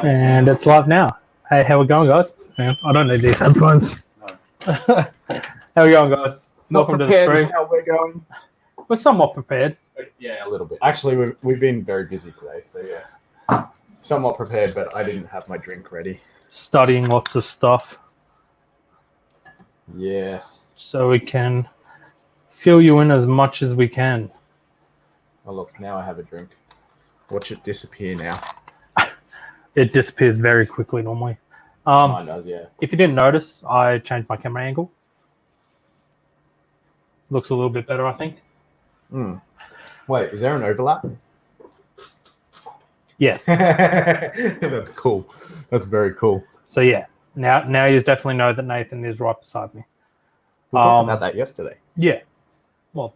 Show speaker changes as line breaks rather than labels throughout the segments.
And it's live now. Hey, how we going, guys? Hang on, I don't need these headphones. How we going, guys?
Not
Welcome to the
prepared is
stream.
how we're going.
We're somewhat prepared.
Yeah, a little bit. Actually, we've been very busy today, so yes. Somewhat prepared, but I didn't have my drink ready.
Studying lots of stuff
Yes.
so we can fill you in as much as we can.
Oh, look, now I have a drink. Watch it disappear now.
It disappears very quickly normally.
Mine does, yeah.
If you didn't notice, I changed my camera angle. Looks a little bit better, I think.
Wait, is there an overlap?
Yes.
That's cool. That's very cool.
So yeah, now you definitely know that Nathan is right beside me.
We talked about that yesterday.
Yeah. Well,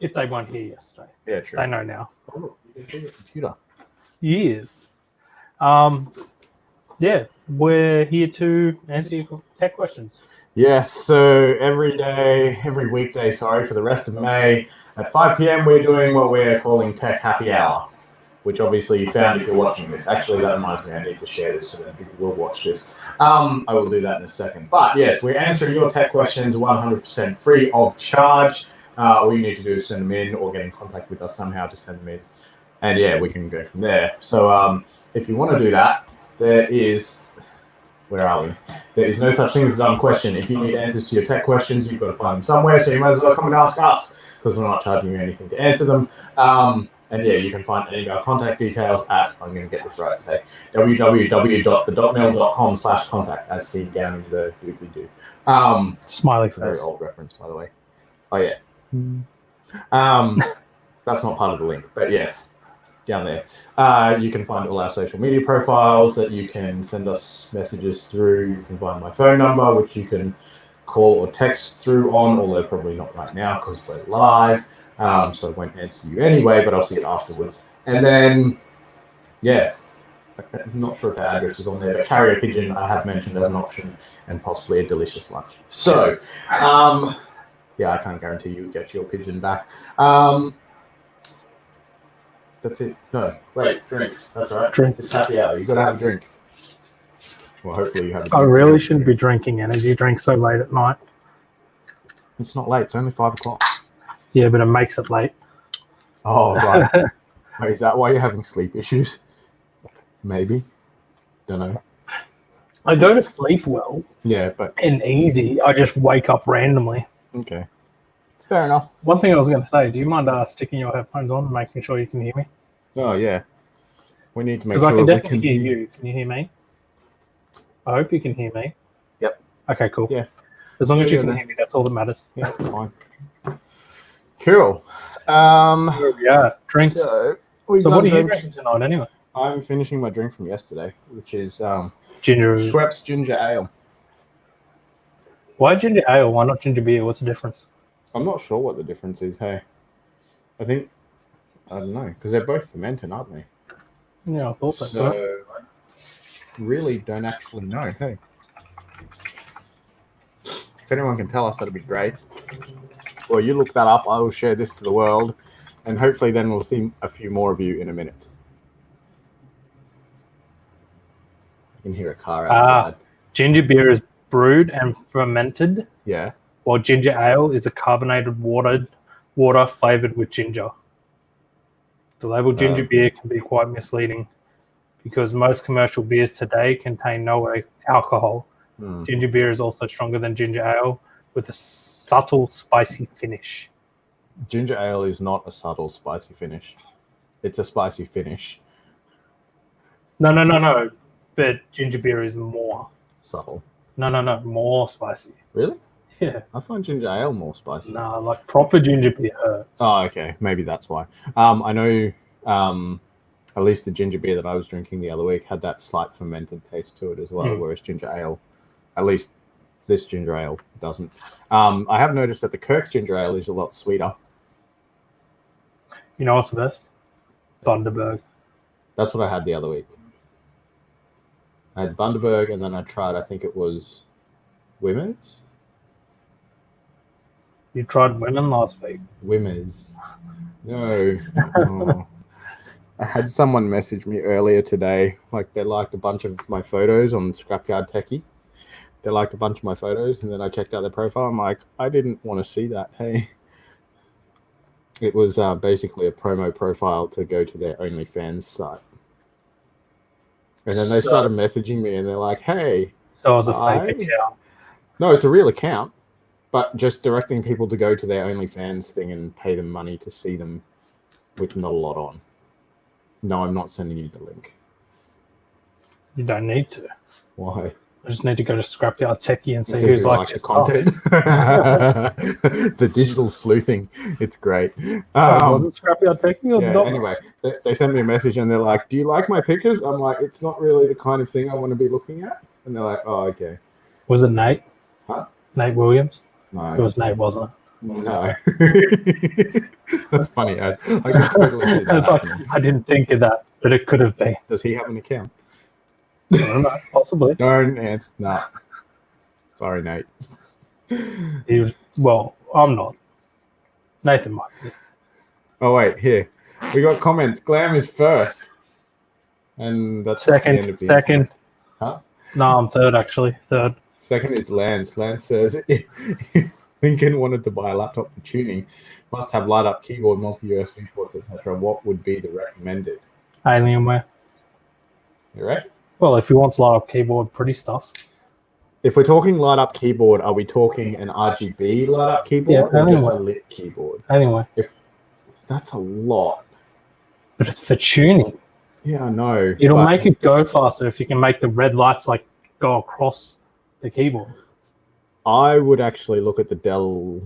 if they weren't here yesterday,
Yeah, true.
they know now.
Oh, look, you can see your computer.
Yes. Yeah, we're here to answer your tech questions.
Yes, so every weekday, for the rest of May, at 5 p.m. we're doing what we're calling Tech Happy Hour, which obviously you found if you're watching this. Actually, that reminds me, I need to share this so that people will watch this. I will do that in a second. But yes, we're answering your tech questions 100% free of charge. All you need to do is send them in or get in contact with us somehow to send them in. And yeah, we can go from there. So if you want to do that, there is... Where are we? There is no such thing as a dumb question. If you need answers to your tech questions, you've got to find them somewhere, so you might as well come and ask us, because we're not charging you anything to answer them. And yeah, you can find any of our contact details at, I'm going to get this right today, www.thedotmail.com/contact, as seen down in the weekly do.
Smiley face.
Very old reference, by the way. Oh, yeah. That's not part of the link, but yes. Down there. You can find all our social media profiles that you can send us messages through. You can find my phone number, which you can call or text through on, although probably not right now because we're live. So I won't answer you anyway, but I'll see it afterwards. And then, yeah, I'm not sure if our address is on there, but carrier pigeon I have mentioned as an option, and possibly a delicious lunch. So, yeah, I can't guarantee you get your pigeon back. That's it. No, wait, drinks. That's all right.
Drink.
It's happy hour. You've got to have a drink. Well, hopefully you have a drink.
I really shouldn't be drinking energy drinks so late at night.
It's not late. It's only 5 o'clock.
Yeah, but it makes it late.
Oh, right. Wait, is that why you're having sleep issues? Maybe. Don't know.
I go to sleep well.
Yeah, but...
And easy. I just wake up randomly.
Okay. Fair enough.
One thing I was going to say, do you mind sticking your headphones on and making sure you can hear me?
Oh, yeah. We need to make
sure
I can
definitely hear you. Can you hear me? I hope you can hear me.
Yep.
Okay, cool.
Yeah.
As long as you can hear me, that's all that matters.
Yeah, that's fine. Cool.
Yeah, drinks.
So
what are you drinking tonight anyway?
I'm finishing my drink from yesterday, which is
ginger.
Schweppes Ginger Ale.
Why ginger ale? Why not ginger beer? What's the difference?
I'm not sure what the difference is, hey. I don't know, because they're both fermented, aren't they?
Yeah, I thought so.
So, I really don't actually know, hey. If anyone can tell us, that'd be great. Well, you look that up, I will share this to the world, and hopefully then we'll see a few more of you in a minute. I can hear a car outside.
Ginger beer is brewed and fermented.
Yeah.
While ginger ale is a carbonated water flavored with ginger. The label ginger beer can be quite misleading because most commercial beers today contain no alcohol. Ginger beer is also stronger than ginger ale with a subtle spicy finish.
Ginger ale is not a subtle spicy finish. It's a spicy finish.
No. But ginger beer is more
subtle.
No, more spicy.
Really?
Yeah.
I find ginger ale more spicy.
No, like proper ginger beer hurts.
Oh, okay. Maybe that's why. I know at least the ginger beer that I was drinking the other week had that slight fermented taste to it as well, whereas ginger ale, at least this ginger ale, doesn't. I have noticed that the Kirk's ginger ale is a lot sweeter.
You know what's the best? Bundaberg.
That's what I had the other week. I had Bundaberg, and then I tried, I think it was Wimmers.
You tried women last week.
Wimmers. No. Oh. I had someone message me earlier today, like they liked a bunch of my photos on Scrapyard Techie. They liked a bunch of my photos, and then I checked out their profile. I'm like, I didn't want to see that. Hey, it was basically a promo profile to go to their OnlyFans site. And then they started messaging me, and they're like, hey.
So it was a fake account.
No, it's a real account, but just directing people to go to their OnlyFans thing and pay them money to see them with not a lot on. No, I'm not sending you the link.
You don't need to.
Why?
I just need to go to Scrapyard Techie and see who's like
the content. The digital sleuthing. It's great.
Was it Scrapyard Techie or not?
Anyway, they sent me a message and they're like, do you like my pictures? I'm like, it's not really the kind of thing I want to be looking at. And they're like, oh, okay.
Was it Nate?
Huh?
Nate Williams?
No.
It was Nate, wasn't it?
No. That's funny. I can totally see that.
It's like, I didn't think of that, but it could have been.
Does he have an account?
I don't know, possibly.
Don't answer. No. Sorry, Nate.
Well, I'm not. Nathan might be.
Oh, wait. Here. We got comments. Glam is first. And that's the end of the
second.
internet. Huh?
No, I'm third, actually. Third.
Second is Lance. Lance says, if Lincoln wanted to buy a laptop for tuning, must have light-up keyboard, multi-USB ports, etc. What would be the recommended?
Alienware.
You right?
Well, if he wants light-up keyboard, pretty stuff.
If we're talking light-up keyboard, are we talking an RGB light-up keyboard or just a lit keyboard?
Anyway.
That's a lot.
But it's for tuning.
Yeah, I know.
It'll make it go faster if you can make the red lights like go across the keyboard.
I would actually look at the Dell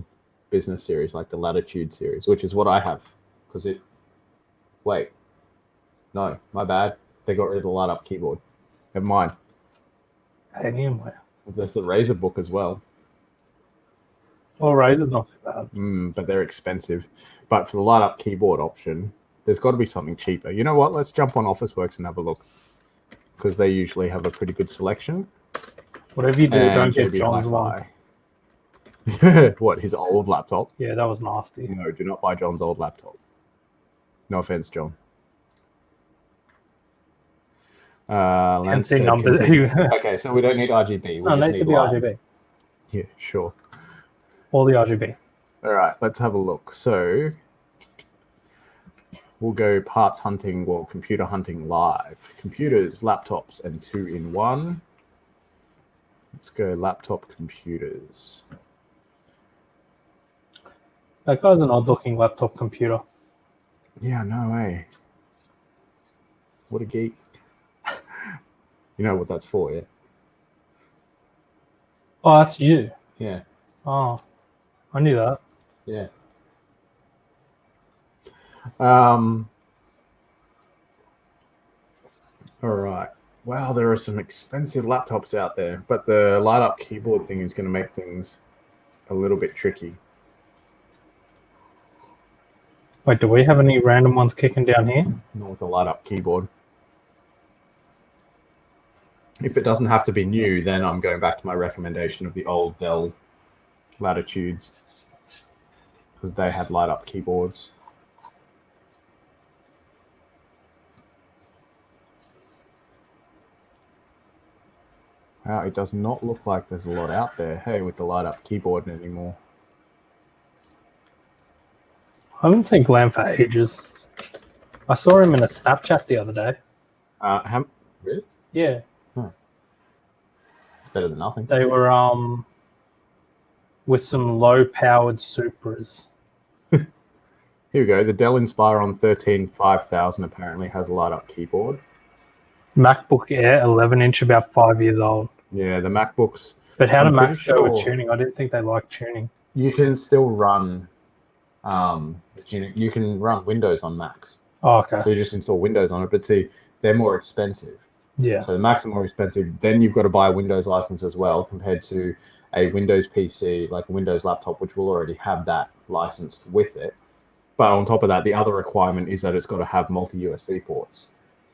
Business Series, like the Latitude series, which is what I have. Because it... Wait. No, my bad. They got rid of the light-up keyboard. Never mind.
Alienware.
There's the Razer book as well.
Well, Razer's not too bad.
But they're expensive. But for the light-up keyboard option, there's got to be something cheaper. You know what? Let's jump on Officeworks and have a look. Because they usually have a pretty good selection.
Whatever you do, don't get John's one.
What, his old laptop?
Yeah, that was nasty.
No, do not buy John's old laptop. No offense, John. Lance said,
numbers.
Okay, so we don't need RGB.
No, it needs to be RGB.
Yeah, sure.
All the RGB.
All right, let's have a look. So we'll go parts hunting, well, computer hunting live. Computers, laptops, and 2-in-1. Let's go laptop computers.
That guy's an odd-looking laptop computer.
Yeah, no way. What a geek. You know what that's for, yeah?
Oh, that's you.
Yeah.
Oh, I knew that.
Yeah. All right. Wow, there are some expensive laptops out there, but the light-up keyboard thing is going to make things a little bit tricky.
Wait, do we have any random ones kicking down here?
Not with the light-up keyboard. If it doesn't have to be new, then I'm going back to my recommendation of the old Dell Latitudes because they had light-up keyboards. Wow, it does not look like there's a lot out there, hey, with the light-up keyboard anymore.
I haven't seen Glam for ages. I saw him in a Snapchat the other day.
Really?
Yeah.
It's better than nothing.
They were with some low-powered Supras.
Here we go. The Dell Inspiron 13 5000 apparently has a light-up keyboard.
MacBook Air 11-inch, about 5 years old.
Yeah, the MacBooks.
But how do Macs go with tuning? I didn't think they liked tuning.
You can still run tuning. You can run Windows on Macs.
Oh, okay.
So you just install Windows on it, but see, they're more expensive.
Yeah.
So the Macs are more expensive. Then you've got to buy a Windows license as well, compared to a Windows PC, like a Windows laptop, which will already have that licensed with it. But on top of that, the other requirement is that it's got to have multi-USB ports.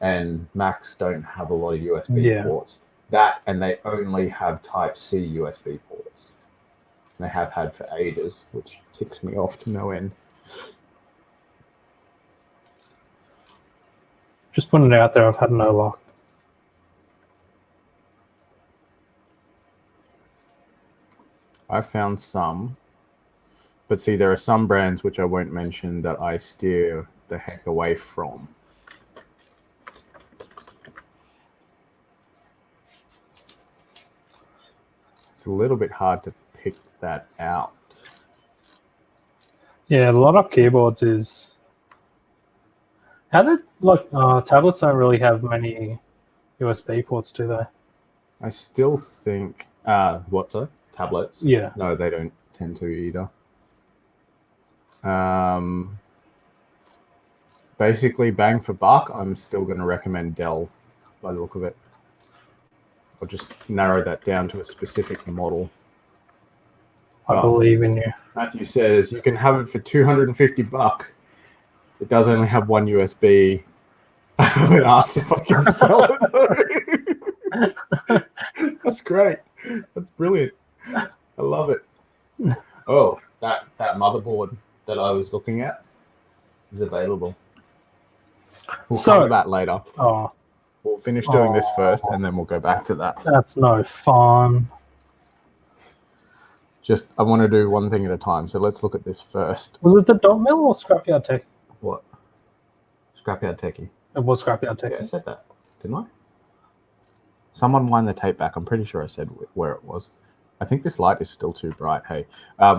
And Macs don't have a lot of USB ports. That, and they only have Type-C USB ports. They have had for ages, which ticks me off to no end.
Just putting it out there, I've had no luck.
I found some, but see, there are some brands which I won't mention that I steer the heck away from. It's a little bit hard to pick that out.
Yeah, the lot of keyboards is. How did tablets don't really have many USB ports, do they?
I still think what's that? Tablets?
Yeah.
No, they don't tend to either. Basically, bang for buck, I'm still going to recommend Dell by the look of it. I'll just narrow that down to a specific model.
I believe in you.
Matthew says you can have it for $250. It does only have one USB. I haven't asked if I can sell it though. That's great. That's brilliant. I love it. Oh, that motherboard that I was looking at is available. We'll cover that later.
Oh.
We'll finish doing this first, and then we'll go back to that.
That's no fun.
Just, I want to do one thing at a time, so let's look at this first.
Was it the dot mill or Scrapyard Tech?
What? Scrapyard Techie.
It was Scrapyard Tech.
Yeah, I said that, didn't I? Someone wind the tape back. I'm pretty sure I said where it was. I think this light is still too bright. Hey,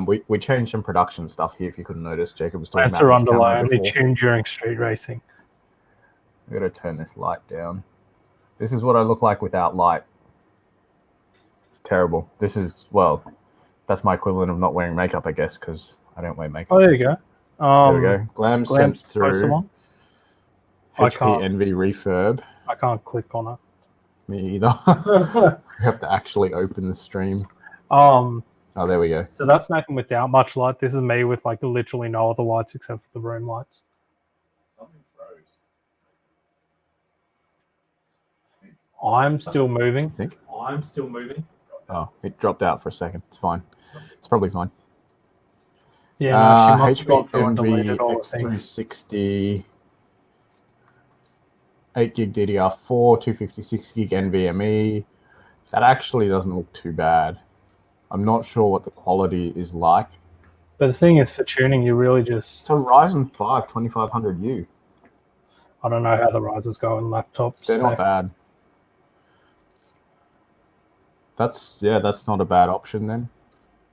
we changed some production stuff here. If you couldn't notice, Jacob was talking about
Answer underlay only tuned during street racing.
I'm going to turn this light down. This is what I look like without light. It's terrible. This is, well, that's my equivalent of not wearing makeup, I guess, because I don't wear makeup.
Oh, there you go.
There we go. Glam sent through. HP Envy refurb.
I can't click on it.
Me either. You have to actually open the stream. Oh, there we go.
So that's Nathan without much light. This is me with like literally no other lights except for the room lights.
Something froze.
I'm still moving.
Think?
I'm still moving.
Oh, it dropped out for a second. It's fine. It's probably fine.
Yeah, no, she must have
HP
gone through and
Envy
deleted all the things.
X360, 8 gig DDR4, 256 gig NVMe. That actually doesn't look too bad. I'm not sure what the quality is like.
But the thing is, for tuning, you really just...
It's a Ryzen 5 2500U.
I don't know how the risers go in laptops.
They're not bad. That's not a bad option then.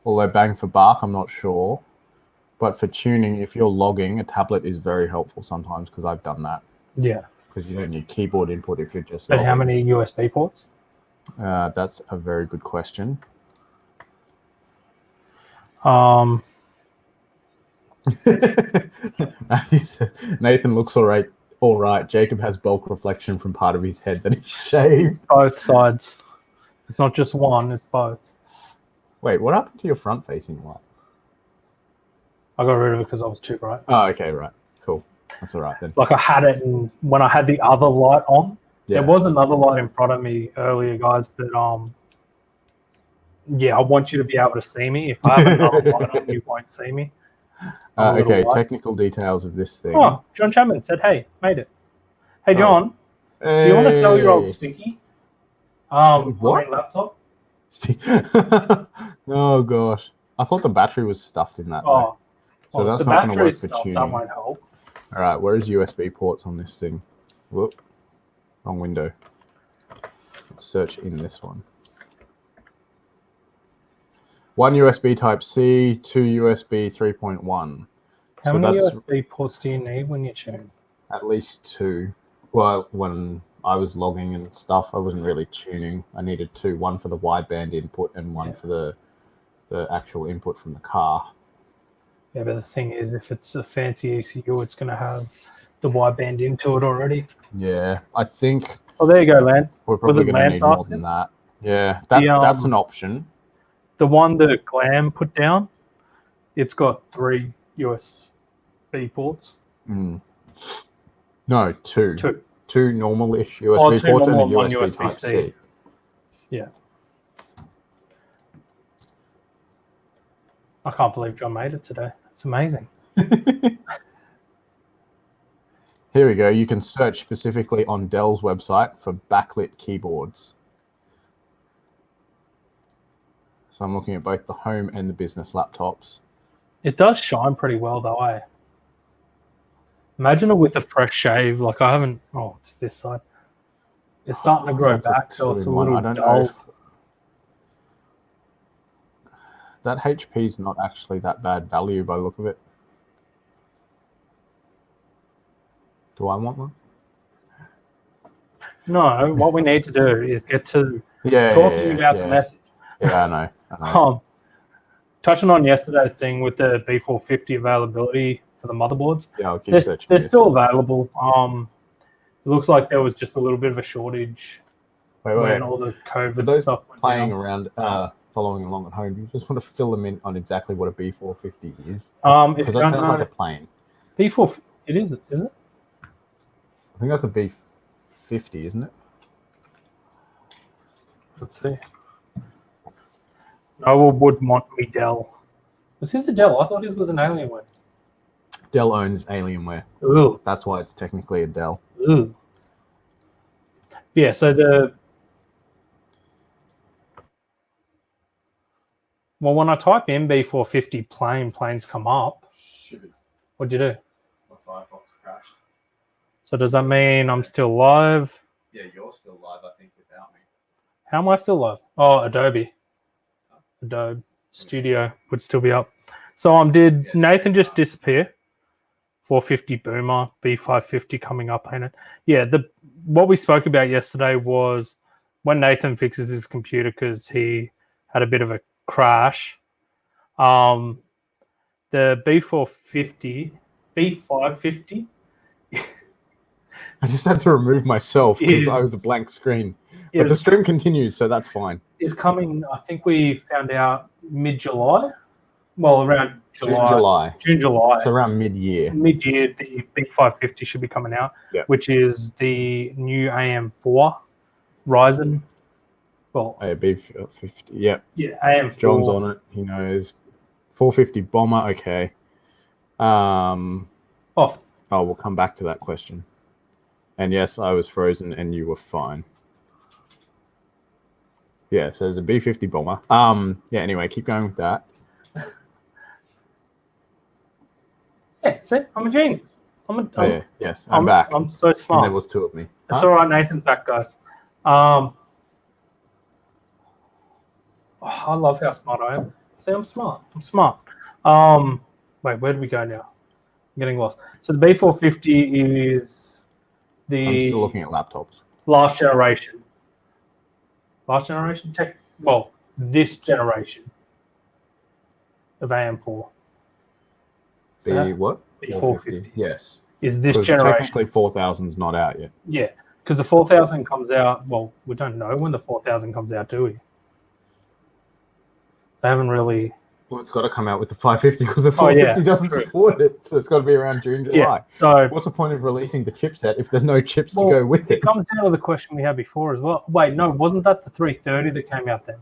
Although bang for buck, I'm not sure. But for tuning, if you're logging, a tablet is very helpful sometimes because I've done that.
Yeah.
Because you don't need keyboard input if you're just
But
logging.
how many USB ports?
That's a very good question. Nathan looks all right. Jacob has bulk reflection from part of his head that is shaved.
Both sides. It's not just one, it's both.
Wait, what happened to your front-facing light?
I got rid of it because I was too bright.
Oh, okay, right. Cool. That's all right then.
Like I had it, and when I had the other light on, there was another light in front of me earlier, guys, but yeah, I want you to be able to see me. If I have another light on, you won't see me.
Okay, technical details of this thing.
Oh, John Chapman said, hey, made it. Hey, John, do you want to sell your old sticky?
What?
Laptop?
Oh, gosh. I thought the battery was stuffed in that.
Oh,
so that's not going to work for tuning.
That won't help.
All right, where's USB ports on this thing? Whoop, wrong window. Let's search in this one. One USB Type-C, two USB 3.1.
How many USB ports do you need when you tune?
At least two. Well, when I was logging and stuff, I wasn't really tuning. I needed two, one for the wideband input and one for the actual input from the car.
Yeah, but the thing is, if it's a fancy ECU, it's going to have the wideband into it already.
Yeah, I think...
Oh, there you go, Lance.
We're probably going to need more than that. Yeah, that's an option.
The one that Glam put down, it's got 3 USB ports.
No, two. Two normal-ish USB
two
ports and a
one
USB Type-C.
Yeah. I can't believe John made it today. It's amazing.
Here we go. You can search specifically on Dell's website for backlit keyboards. So I'm looking at both the home and the business laptops.
It does shine pretty well though, eh? Imagine it with a fresh shave. Like I haven't. Oh, it's this side. It's starting to grow
That's
back, so it's a
two-in-one.
little
I don't know
dull.
if that HP is not actually that bad value by the look of it. Do I want one?
No, what we need to do is get to
Yeah,
talking about the message.
Yeah, I know.
Touching on yesterday's thing with the B450 availability for the motherboards.
Yeah, I'll keep searching.
They're still available. It looks like there was just a little bit of a shortage when all the COVID stuff went
playing
down.
around, following along at home. You just want to fill them in on exactly what a B450 is.
Because
that sounds like a plane.
B4, it is it?
I think that's a B50, isn't it?
Let's see. Noah would want me Dell. Was this a Dell? I thought this was an Alienware.
Dell owns Alienware.
Ooh.
That's why it's technically a Dell.
Ooh. Yeah, so when I type in B450 planes come up. What'd you do?
My Firefox crashed.
So does that mean I'm still live?
Yeah, you're still live, I think, without me.
How am I still live? Oh, Adobe Studio would still be up. So did Nathan just disappear? 450 Boomer, B550 coming up, ain't it? Yeah, what we spoke about yesterday was when Nathan fixes his computer because he had a bit of a crash. The B550.
I just had to remove myself because I was a blank screen. But the stream continues, so that's fine.
Is coming, I think we found out mid-July. Well, around June, July.
So around mid-year.
Mid-year, the B550 should be coming out, which is the new AM4 Ryzen. Well,
B50, yeah.
Yeah, AM4.
John's on it. He knows. 450 Bomber, okay. We'll come back to that question. And yes, I was frozen and you were fine. Yeah, so there's a B50 Bomber. Yeah, anyway, keep going with that.
Yeah, see, I'm a genius.
Yes, I'm back.
I'm so smart.
And there was two of me.
It's all right, Nathan's back, guys. I love how smart I am. See, I'm smart. Wait, where do we go now? I'm getting lost. So the B450 is
I'm still looking at laptops.
Last generation tech. Well, this generation of AM4.
What?
B450.
Yes.
Is this generation?
Technically 4000's not out yet.
Yeah, because the 4000 comes out. Well, we don't know when the 4000 comes out, do we? They haven't really.
Well, it's got to come out with the 550 because the 450 doesn't support it, so it's got to be around June, July.
Yeah, so
what's the point of releasing the chipset if there's no chips to go with it?
It comes down to the question we had before as well. Wait, no, wasn't that the 330 that came out then?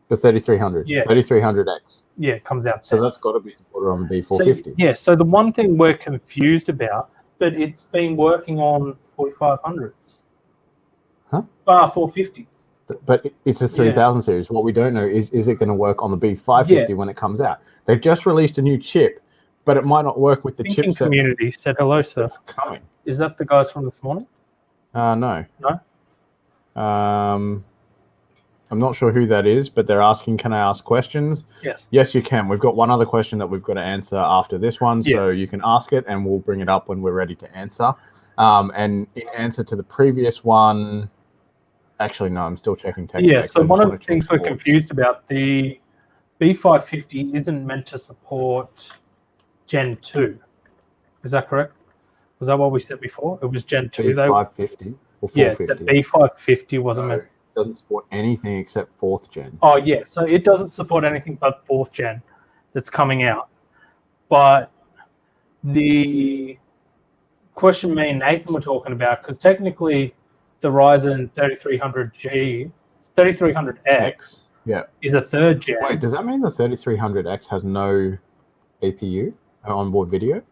The 3300.
Yeah.
3300X.
Yeah, it comes out.
So that's got to be supported on the B450.
So the one thing we're confused about, but it's been working on 4500s.
Huh?
450s.
But it's a 3000 series. What we don't know is it going to work on the B550 when it comes out? They've just released a new chip, but it might not work with the chipset.
Community said hello, sir.
It's coming.
Is that the guys from this morning?
No.
No?
I'm not sure who that is, but they're asking, can I ask questions?
Yes.
Yes, you can. We've got one other question that we've got to answer after this one, so you can ask it, and we'll bring it up when we're ready to answer. And in answer to the previous one... Actually, no, I'm still checking text.
Yeah, so one of the things we're confused about, the B550 isn't meant to support Gen 2. Is that correct? Was that what we said before? It was Gen 2.
B550 or 450?
Yeah, the B550 wasn't meant.
It doesn't support anything except 4th gen.
Oh, yeah, so it doesn't support anything but 4th gen that's coming out. But the question me and Nathan were talking about, because technically... the Ryzen 3300X is a 3rd gen.
Wait, does that mean the 3300X has no APU, onboard video,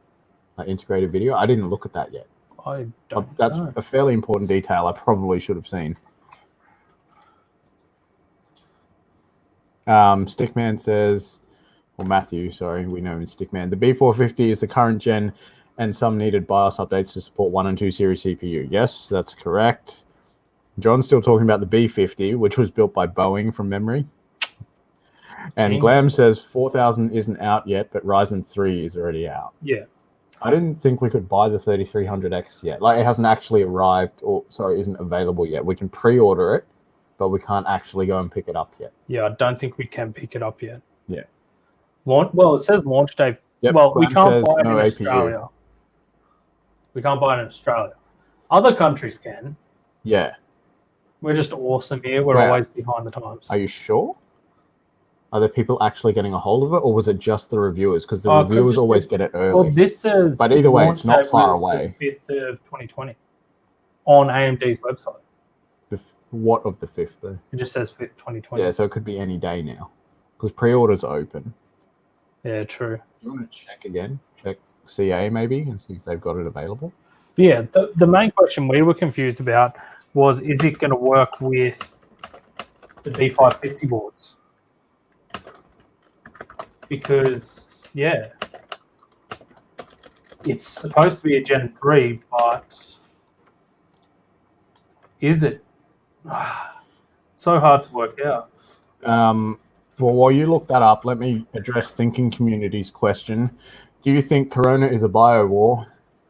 integrated video? I didn't look at that yet.
I don't
That's
know.
a fairly important detail I probably should have seen. Stickman says, or Matthew, sorry, we know him as Stickman. The B450 is the current gen, and some needed BIOS updates to support 1 and 2 series CPU. Yes, that's correct. John's still talking about the B50, which was built by Boeing from memory. And
Genius.
Glam says 4000 isn't out yet, but Ryzen 3 is already out.
Yeah.
I didn't think we could buy the 3300X yet. Like, it hasn't actually arrived, or sorry, isn't available yet. We can pre-order it, but we can't actually go and pick it up yet.
Yeah, I don't think we can pick it up yet.
Yeah.
Well, it says launch date.
Yep,
well, we
Glam
can't
says
buy it
no
in
APU.
Australia. We can't buy it in Australia. Other countries can.
Yeah.
We're just awesome here. We're
Wow.
always behind the times.
Are you sure? Are there people actually getting a hold of it, or was it just the reviewers? Because the
Oh, it could
reviewers
just
always
be-
get it early.
Well, this says.
But either way,
launch
it's not
date
far
was
away.
The 5th of 2020 on AMD's website.
What of the 5th, though?
It just says 5th, 2020.
Yeah, so it could be any day now. Because pre-orders are open.
Yeah, true.
Do you want to check again? Check CA maybe and see if they've got it available?
Yeah, the main question we were confused about was, is it going to work with the B550 boards? Because, yeah, it's supposed to be a Gen 3, but is it? So hard to work out.
Well, while you look that up, let me address Thinking Community's question. Do you think Corona is a bio war?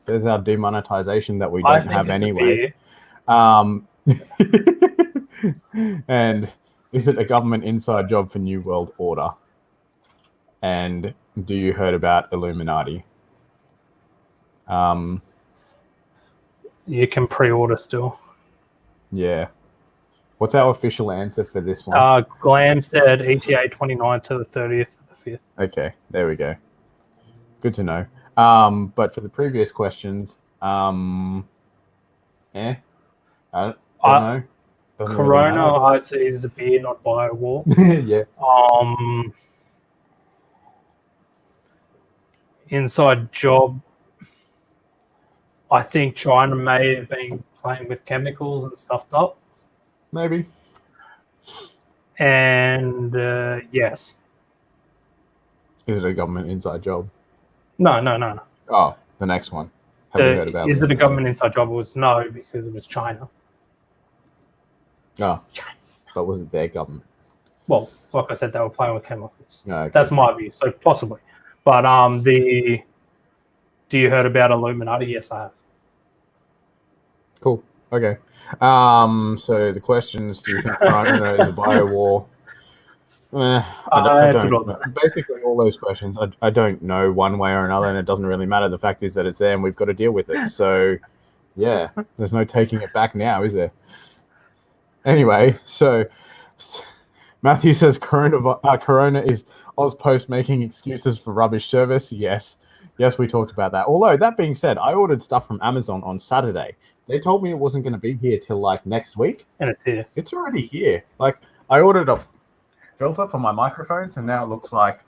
There's our demonetization that we
I
don't
think
have
it's a
anyway.
beer.
And is it a government inside job for New World Order? And do you heard about Illuminati?
You can pre-order still.
Yeah. What's our official answer for this one?
Glam said ETA 29 to the 30th of the 5th.
Okay, there we go. Good to know. But for the previous questions, I don't know. Doesn't
Corona,
really
I see, is a beer, not bio war.
yeah.
Inside job, I think China may have been playing with chemicals and stuffed up.
Maybe.
And yes.
Is it a government inside job?
No.
Oh, the next one. Have you heard about
Is it a government inside job? It was no, because it was China.
Oh, but was it their government?
Well, like I said, they were playing with chemicals.
No, okay.
That's my view, so possibly. But do you heard about Illuminati? Yes, I have.
Cool. Okay. So the questions: do you think Corona is a bio war? I don't. Basically, all those questions, I don't know one way or another, and it doesn't really matter. The fact is that it's there, and we've got to deal with it. So, yeah, there's no taking it back now, is there? Anyway, so Matthew says Corona is Ozpost making excuses for rubbish service. Yes, we talked about that. Although, that being said, I ordered stuff from Amazon on Saturday. They told me it wasn't going to be here till like next week.
And it's here.
It's already here. Like, I ordered a filter for my microphone, so now it looks like,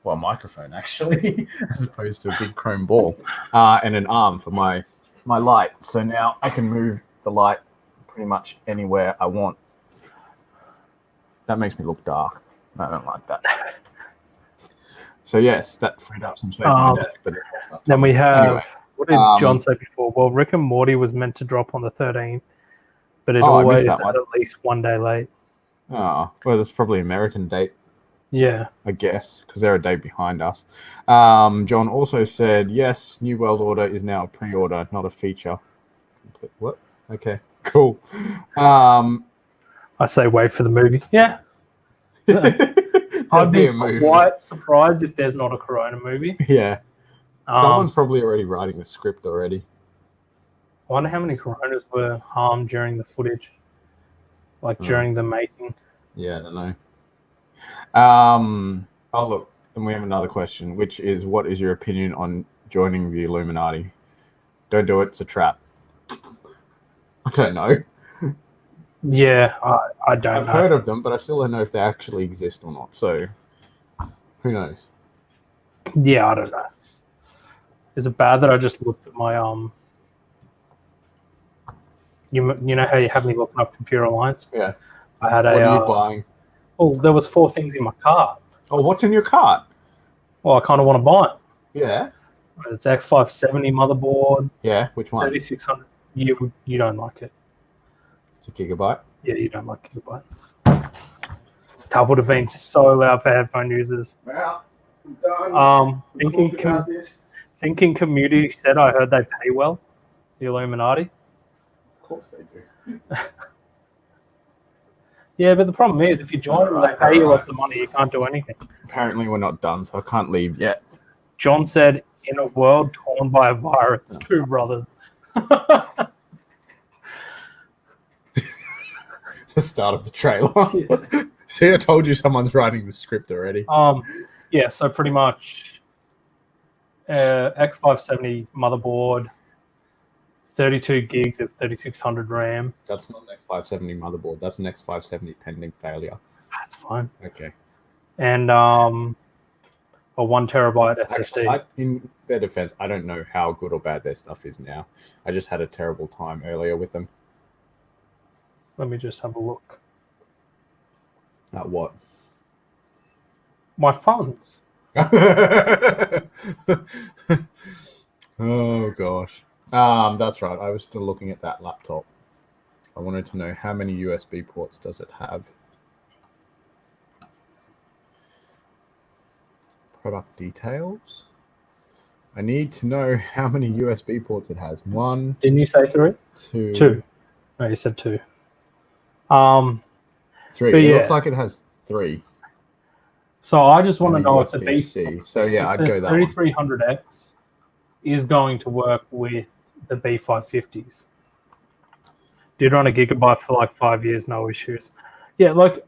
well, a microphone actually, as opposed to a big chrome ball, and an arm for my light. So now I can move the light pretty much anywhere I want. That makes me look dark. I don't like that. So yes, that freed up some space on my desk. But
then we have,
anyway,
what did John say before? Well, Rick and Morty was meant to drop on the 13th, but it always is at least one day late.
Oh, well, that's probably American date.
Yeah.
I guess, because they're a day behind us. John also said, yes, New World Order is now a pre-order, not a feature. What? Okay, cool.
I say wait for the movie. Yeah. I'd be quite surprised if there's not a Corona movie.
Yeah. Someone's probably already writing the script already.
I wonder how many Coronas were harmed during the footage. Like during the making.
Yeah, I don't know. Oh, look, and we have another question, which is, what is your opinion on joining the Illuminati? Don't do it. It's a trap. I don't know.
Yeah, I don't know.
I've heard of them, but I still don't know if they actually exist or not. So, who knows?
Yeah, I don't know. Is it bad that I just looked at my you know how you have me looking up Computer Alliance?
Yeah.
I had
What are you buying?
Well, there was 4 things in my cart.
Oh, what's in your cart?
Well, I kind of want to buy it.
Yeah.
It's X570 motherboard.
Yeah. Which one?
3600. You don't like it.
It's a gigabyte.
Yeah, you don't like Gigabyte. That would have been so loud for headphone users.
Well, I'm done.
Thinking Community said I heard they pay well. The Illuminati.
Of course they do.
Yeah, but the problem is, if you join them, they pay you lots of money. You can't do anything.
Apparently, we're not done, so I can't leave yet.
John said, "In a world torn by a virus, 2 brothers."
The start of the trailer.
Yeah.
See, I told you someone's writing the script already.
Yeah. So pretty much, X570 motherboard, 32 gigs of 3600 RAM.
That's not an X570 motherboard. That's an X570 pending failure.
That's fine.
Okay.
And a 1 terabyte SSD.
Actually, in their defense, I don't know how good or bad their stuff is now. I just had a terrible time earlier with them.
Let me just have a look.
At what?
My funds.
Oh gosh. That's right. I was still looking at that laptop. I wanted to know how many USB ports does it have. Product details. I need to know how many USB ports it has. 1.
Didn't you say 3?
2.
2. No, you said 2.
3.
But
It
yeah.
looks like it has 3.
So I just want to
And
know if the
USB-C. So yeah, I'd go that one.
3300X is going to work with the B550s. Did run a gigabyte for like 5 years, no issues. Yeah, like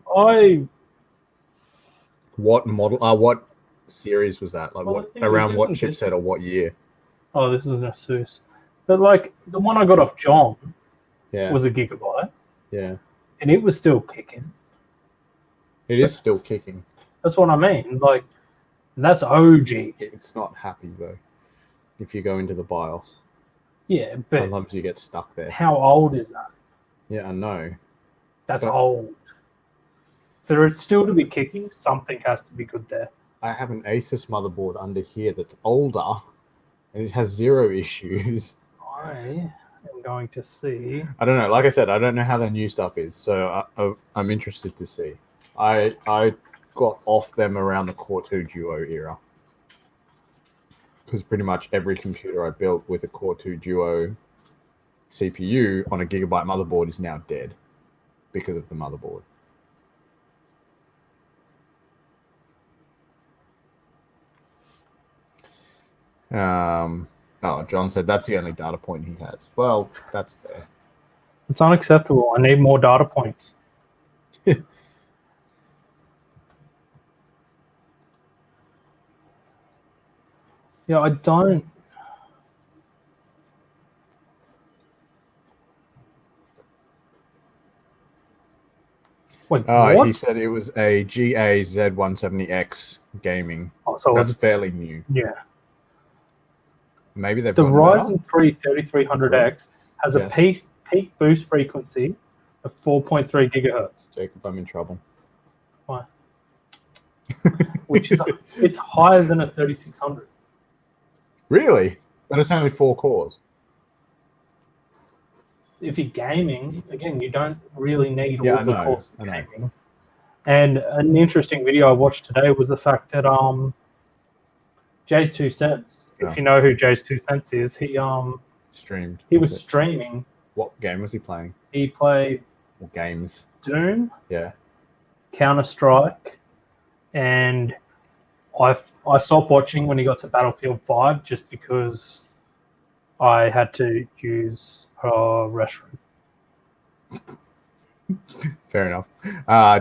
What model? What series was that? Like
Well,
what
the thing is,
around what
isn't
chipset
this-
or what year?
Oh, this is an Asus. But like the one I got off John
Yeah.
was a gigabyte,
Yeah.
and it was still kicking.
It is still kicking.
That's what I mean. Like, that's OG.
It's not happy though. If you go into the BIOS,
Yeah, but
sometimes you get stuck there.
how old is that?
Yeah, I know.
That's
But-
old. For it still to be kicking, something has to be good there.
I have an Asus motherboard under here that's older, and it has 0 issues.
I am going to see.
I don't know. Like I said, I don't know how their new stuff is, so I'm interested to see. I got off them around the Core 2 Duo era, because pretty much every computer I built with a Core 2 Duo CPU on a gigabyte motherboard is now dead because of the motherboard. Oh, John said that's the only data point he has. Well, that's fair.
It's unacceptable. I need more data points. Yeah, I don't. Wait, what?
He said it was a GA Z170X gaming.
Oh, so
That's
it's,
fairly new.
yeah.
Maybe they've
The
gotten better.
Ryzen 3 3300X has a
Yes.
peak boost frequency of 4.3 gigahertz,
Jacob, I'm in trouble.
which is it's higher than a 3600.
Really? But it's only 4 cores.
If you're gaming, again, you don't really need
Yeah,
all
I
the
know,
cores
I
for
know.
gaming. And an interesting video I watched today was the fact that Jay's 2 Cents.
Yeah.
If you know who Jay's 2 Cents is, he
Streamed.
was
it?
streaming.
What game was he playing?
He played
Or games?
Doom,
Yeah.
Counter-Strike, and I stopped watching when he got to Battlefield 5 just because I had to use a restroom.
Fair enough.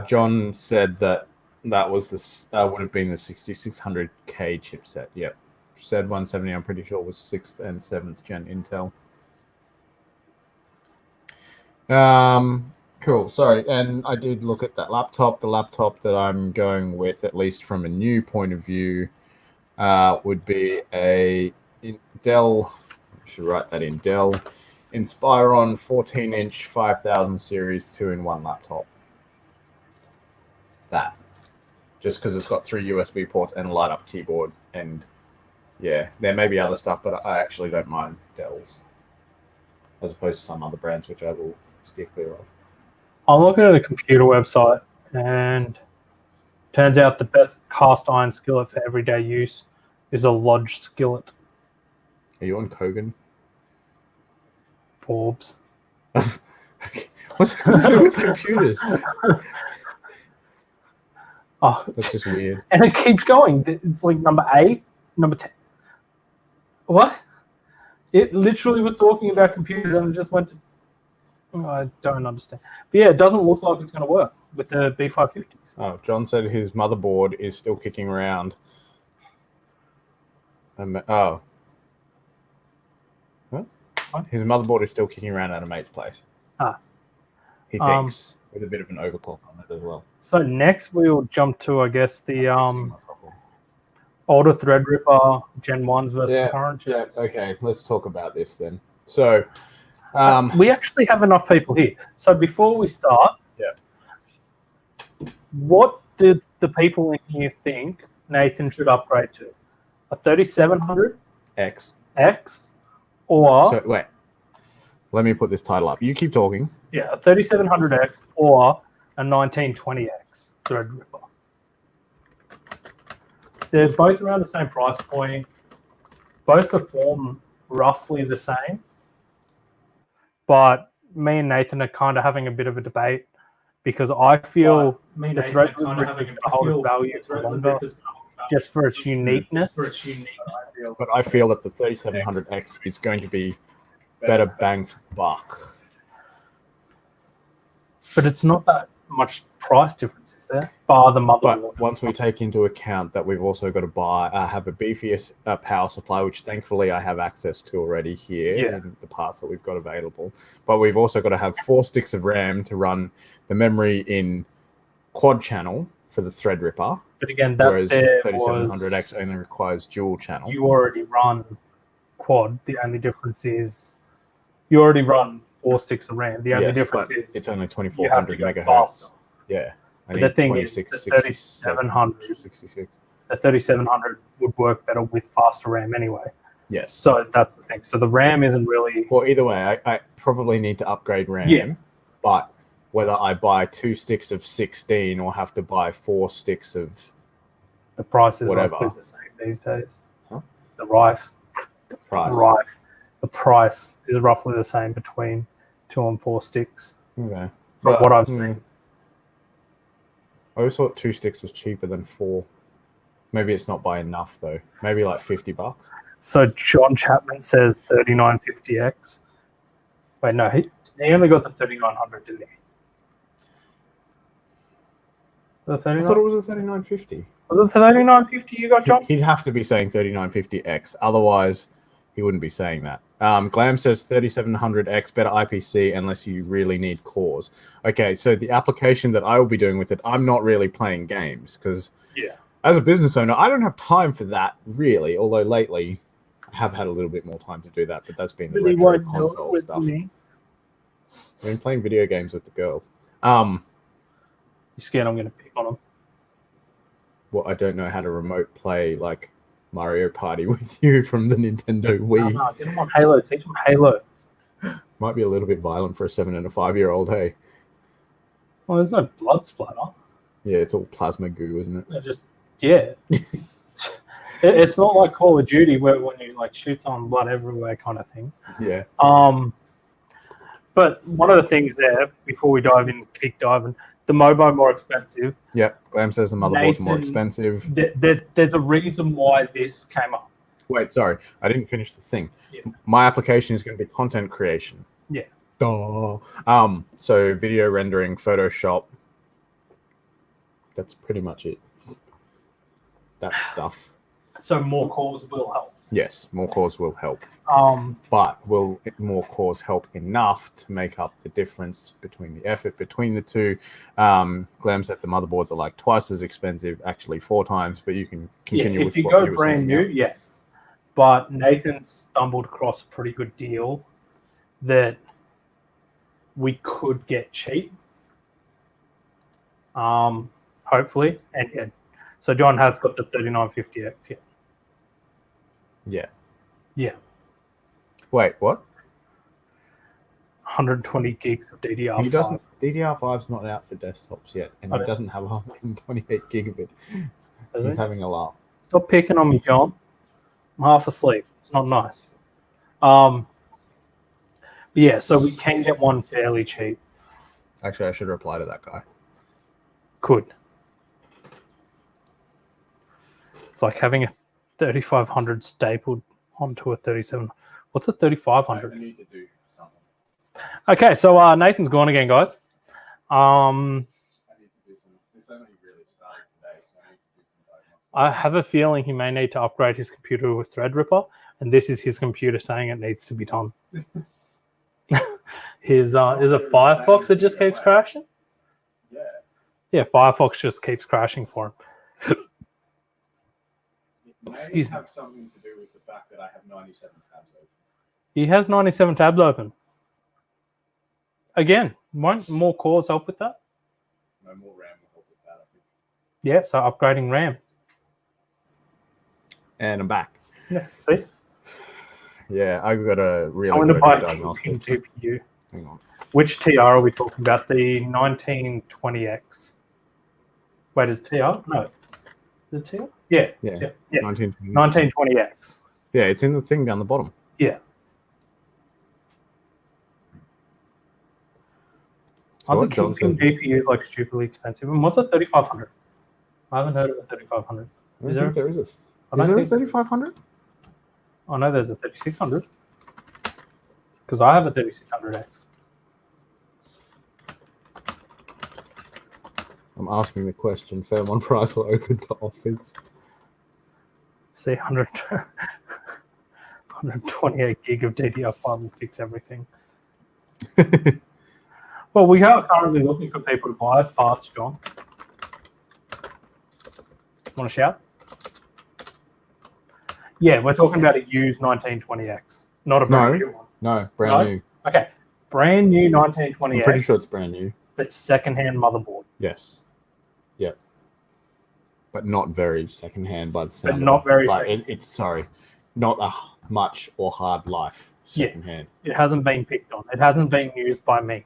John said that was would have been the 6600K chipset. Yep. Z170, I'm pretty sure, was 6th and 7th gen Intel. Cool. Sorry, and I did look at that laptop. The laptop that I'm going with, at least from a new point of view, would be a Dell. I should write that in. Dell Inspiron 14-inch 5000 series 2-in-1 laptop. That. Just because it's got 3 USB ports and a light-up keyboard. And, yeah, there may be other stuff, but I actually don't mind Dell's. As opposed to some other brands, which I will steer clear of.
I'm looking at a computer website, and turns out the best cast iron skillet for everyday use is a Lodge skillet.
Are you on Kogan?
Forbes.
What's it got to do with computers?
Oh,
That's just weird.
and it keeps going. It's like number 8, number 10. What? It literally was talking about computers and it just went to... I don't understand. But yeah, it doesn't look like it's going to work with the B550s.
Oh, John said his motherboard is still kicking around. Oh. Huh?
What?
His motherboard is still kicking around at a mate's place.
Ah.
He thinks, with a bit of an overclock on it as well.
So next we'll jump to, I guess, the older Threadripper Gen 1s versus current gens.
Yeah, okay, let's talk about this then. So,
we actually have enough people here. So before we start, what did the people in here think Nathan should upgrade to? A 3700
X,
or...
So, wait. Let me put this title up. You keep talking.
Yeah, a 3700X or a 1920X Threadripper. They're both around the same price point. Both perform roughly the same. But me and Nathan are kind of having a bit of a debate because I feel the Threadripper is going to hold its value for longer just for its uniqueness.
But I feel that the 3700X is going to be better bang for buck.
But it's not that much price difference, is there? Bar the motherboard.
But once we take into account that we've also got to have a beefier power supply, which thankfully I have access to already here in the parts that we've got available. But we've also got to have 4 sticks of RAM to run the memory in quad channel for the Threadripper.
But again, that
whereas 3700X only requires dual channel.
You already run quad. The only difference is you already run 4 sticks of RAM. The only difference is
it's only 2400 megahertz.
Faster.
Yeah.
But the thing is, the 3700 would work better with faster RAM anyway.
Yes.
So that's the thing. So the RAM isn't really...
Well, either way, I probably need to upgrade RAM.
Yeah.
But whether I buy 2 sticks of 16 or have to buy 4 sticks of...
The price is
whatever.
roughly the same these days.
Huh?
The Rife.
Price.
The price is roughly the same between 2 and 4 sticks.
Okay.
From what I've seen.
I always thought 2 sticks was cheaper than 4. Maybe it's not by enough though. Maybe like $50.
So John Chapman says 3950X. Wait, no, he only got the 3900, didn't he?
I thought it was a 3950.
Was it the 3950 you got, John?
He'd have to be saying 3950X. Otherwise, he wouldn't be saying that. Glam says 3700X, better IPC unless you really need cores. Okay, so the application that I will be doing with it, I'm not really playing games because as a business owner, I don't have time for that really, although lately I have had a little bit more time to do that, but that's been the retro console stuff. I've been playing video games with the girls.
You scared I'm going to pick on them?
Well, I don't know how to remote play like Mario Party with you from the Nintendo Wii.
No, get them on Halo. Teach them Halo.
Might be a little bit violent for a 7 and a 5-year-old, hey?
Well, there's no blood splatter.
Yeah, it's all plasma goo, isn't it?
It's not like Call of Duty where when you like shoot on blood everywhere kind of thing.
Yeah.
But one of the things there, before we dive in, keep diving, the Mobo more expensive.
Yep. Glam says the motherboard's more expensive.
There's a reason why this came up.
Wait, sorry. I didn't finish the thing.
Yeah.
My application is going to be content creation.
Yeah.
Duh. So video rendering, Photoshop. That's pretty much it. That stuff.
So more cores will help.
Yes, more cores will help. But will more cores help enough to make up the difference between the effort between the two? Glam said the motherboards are like twice as expensive, actually 4 times, but you can continue with what you were saying.
If you go brand new, yes. But Nathan stumbled across a pretty good deal that we could get cheap. Hopefully. And yeah. So John has got the 3950X. Yeah.
Yeah.
Yeah.
Wait, what?
120 gigs of DDR5.
He doesn't. DDR5's not out for desktops yet, and he
Okay.
doesn't have 128 gigabit.
Does
He's
he?
having a laugh.
Stop picking on me, John. I'm half asleep. It's not nice. Yeah, so we can get one fairly cheap.
Actually, I should reply to that guy.
Could. It's like having a 3500 stapled onto a 37. What's a 3500?
I need to do something.
Okay, so Nathan's gone again, guys.
I need to do some. This only really started today, so I need to do some diagnostics.
I have a feeling he may need to upgrade his computer with Threadripper, and this is his computer saying it needs to be done. Is it Firefox that just keeps crashing?
Yeah.
Yeah, Firefox just keeps crashing for him.
It may
Excuse me.
have something to do with the fact that I have 97 tabs open.
He has 97 tabs open. Again, won't more cores help with that?
No more RAM will help with that, I think.
Yeah, so upgrading RAM.
And I'm back.
Yeah, see?
Yeah, I've got a really
I'm going to
good
buy a
diagnostics.
GPU.
Hang on.
Which TR are we talking about? The 1920X. Wait, is it TR? No. Is it TR? Yeah.
Yeah.
Yeah.
1920.
1920X.
Yeah, it's in the thing down the bottom.
Yeah.
So
Are
what
the
John said.
GPUs like stupidly expensive? And what's a 3500? I haven't heard of a 3500.
I don't think there is a. Is
I don't
there a
think-
3500?
I know there's a 3600. Because I have a 3600X.
I'm asking the question. Fairmont Price will open to offers.
See, 128 gig of DDR5 will fix everything. Well, we are currently looking for people to buy parts, John. Want to shout? Yeah, we're talking about a used 1920X, not a brand new one.
No, brand
No?
new.
Okay, brand new 1920X.
I'm pretty sure it's brand new.
But secondhand motherboard.
Yes. Yep. But not very secondhand by the sound.
But
of
not
it.
very
Like, it's sorry, not a much or hard life secondhand.
It hasn't been picked on. It hasn't been used by me,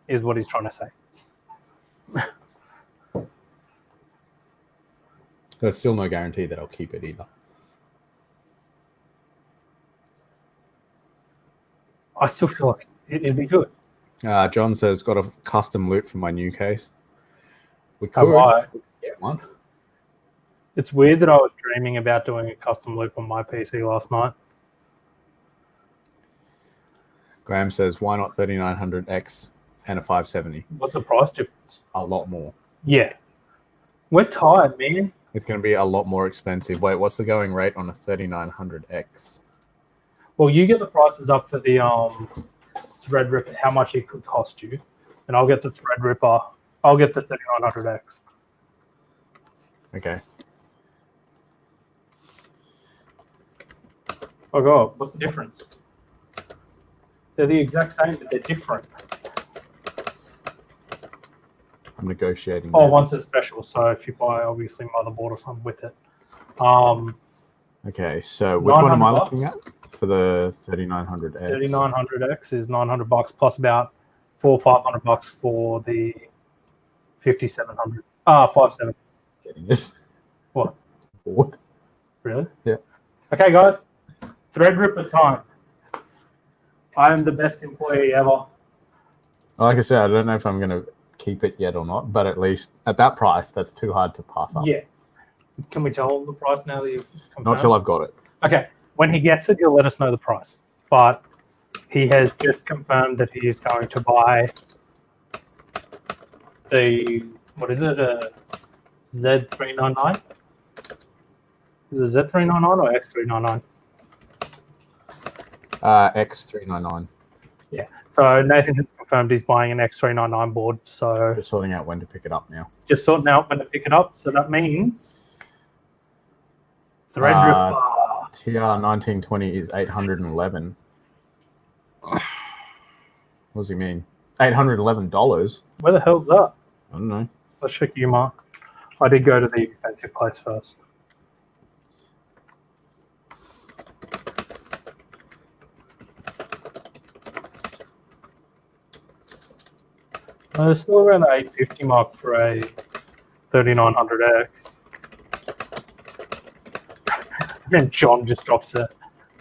is what he's trying to say.
There's still no guarantee that I'll keep it either.
I still feel like it'd be good.
John says got a custom loot for my new case. We could get one.
It's weird that I was dreaming about doing a custom loop on my PC last night.
Glam says why not 3900X and a 570?
What's the price difference?
A lot more.
Yeah. We're tired, man.
It's going to be a lot more expensive. Wait, what's the going rate on a 3900X?
Well, you get the prices up for the Threadripper, how much it could cost you, and I'll get the Threadripper. I'll get the 3900X.
Okay.
Oh god, what's the difference? They're the exact same, but they're different.
I'm negotiating.
Oh,
now.
one's a special, so if you buy obviously motherboard or something with it.
Okay, so which one am I
$900
looking at for the 3900X?
3900X is $900 plus about $400-500 for the 5700. 570.
Getting it.
What?
Bored.
Really?
Yeah.
Okay, guys. Threadripper time. I am the best employee ever.
Like I said, I don't know if I'm going to keep it yet or not, but at least at that price, that's too hard to pass up.
Yeah. Can we tell him the price now that you've confirmed?
Not till I've got it.
Okay. When he gets it, he'll let us know the price. But he has just confirmed that he is going to buy the, what is it, Z399? Is it Z399 or X399?
X399.
Yeah. So Nathan has confirmed he's buying an X399 board. So
Just sorting out when to pick it up now.
just sorting out when to pick it up. So that means Threadripper.
TR 1920 is 811. What does he mean? $811?
Where the hell's that?
I don't know.
Let's check you, Mark. I did go to the expensive place first. It's still around the 850 mark for a 3900X. Then John just drops it.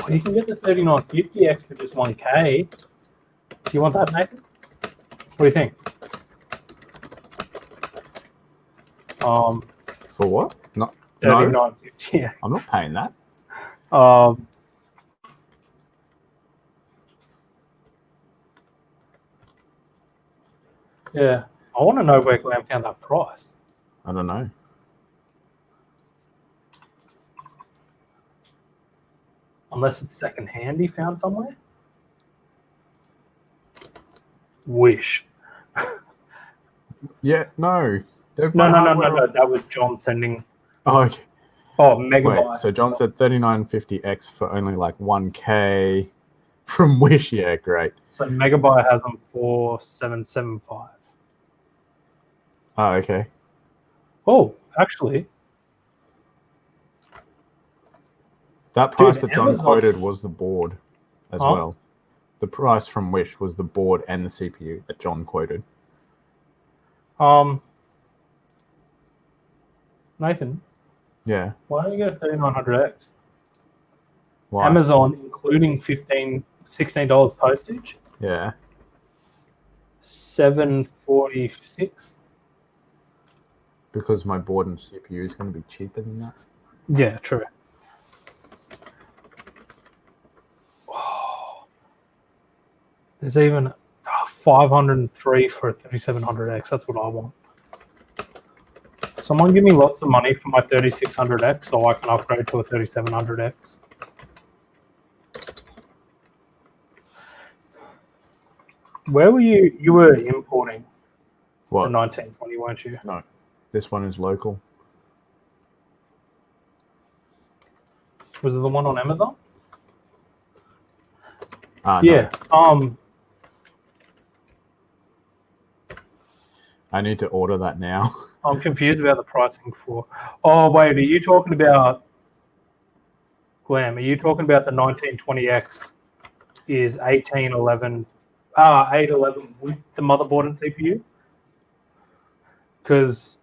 Oh, you can get the 3950X for just 1K. Do you want that, Nathan? What do you think?
For what? No.
3950. Yeah.
I'm not paying that.
Yeah. I want to know where Glenn found that price.
I don't know.
Unless it's secondhand he found somewhere. Wish.
Yeah, no.
No. That was John sending.
Oh, okay.
Oh, Megabyte.
Wait, so John said 3950X for only like 1K from Wish. Yeah, great.
So Megabyte has them for 775.
Oh, okay.
Oh, actually.
That price
Dude,
that John
Amazon-
quoted was the board as
Huh?
well. The price from Wish was the board and the CPU that John quoted.
Nathan,
Yeah.
why don't you get a 3900X?
Why?
Amazon, including $16 postage,
Yeah.
$746.
Because my board and CPU is going to be cheaper than that.
Yeah, true. There's even 503 for a 3700X. That's what I want. Someone give me lots of money for my 3600X so I can upgrade to a 3700X. Where were you? You were importing
What?
the 1920, weren't you?
No. This one is local.
Was it the one on Amazon?
No.
Yeah.
I need to order that now.
I'm confused about the pricing for. Oh wait, are you talking about Glam? Are you talking about the 1920X? Is 811 with the motherboard and CPU? Because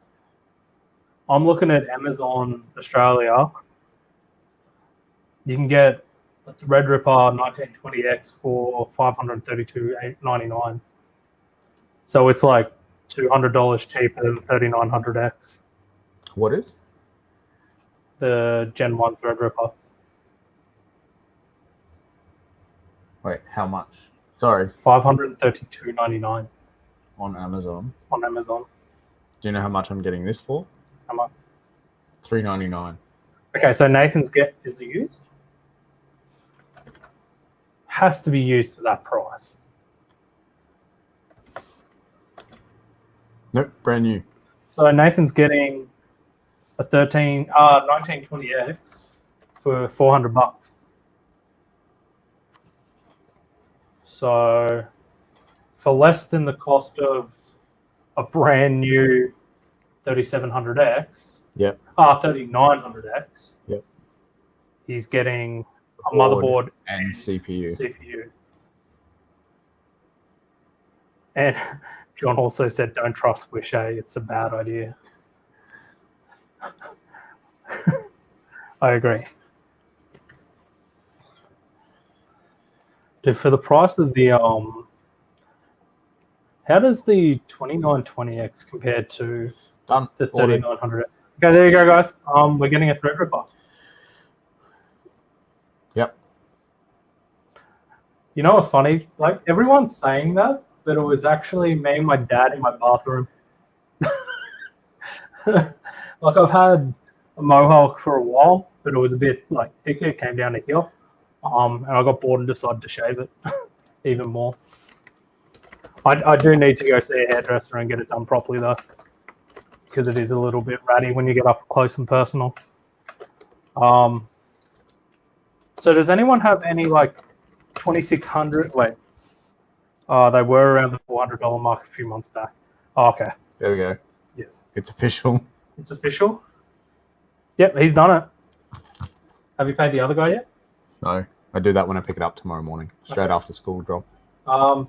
I'm looking at Amazon Australia. You can get the Threadripper 1920X for $532.99. So it's like $200 cheaper than 3900X.
What is?
The Gen 1 Threadripper.
Wait, how much? Sorry.
$532.99
On Amazon.
on Amazon.
Do you know how much I'm getting this for?
How much?
$3.99.
Okay, so Nathan's is it used? Has to be used for that price.
Nope, brand new.
So Nathan's getting a 1920X for $400. So for less than the cost of a brand new 3700X,
Yep.
3900X,
Yep.
he's getting a motherboard
and CPU.
And John also said, don't trust Wish, it's a bad idea. I agree. Dude, for the price of the how does the 2920X compare to
Done.
the
Ordered.
3900? Okay, there you go, guys. We're getting a Threadripper.
Yep.
You know what's funny? Like everyone's saying that, but it was actually me and my dad in my bathroom. Like I've had a mohawk for a while, but it was a bit like thicker. It came down to here, and I got bored and decided to shave it even more. I do need to go see a hairdresser and get it done properly though, because it is a little bit ratty when you get up close and personal. So does anyone have any like 2600? Wait, They were around the $400 mark a few months back. Oh, okay.
There we go.
Yeah.
It's official.
It's official. Yep, he's done it. Have you paid the other guy yet?
No, I do that when I pick it up tomorrow morning, straight after school drop.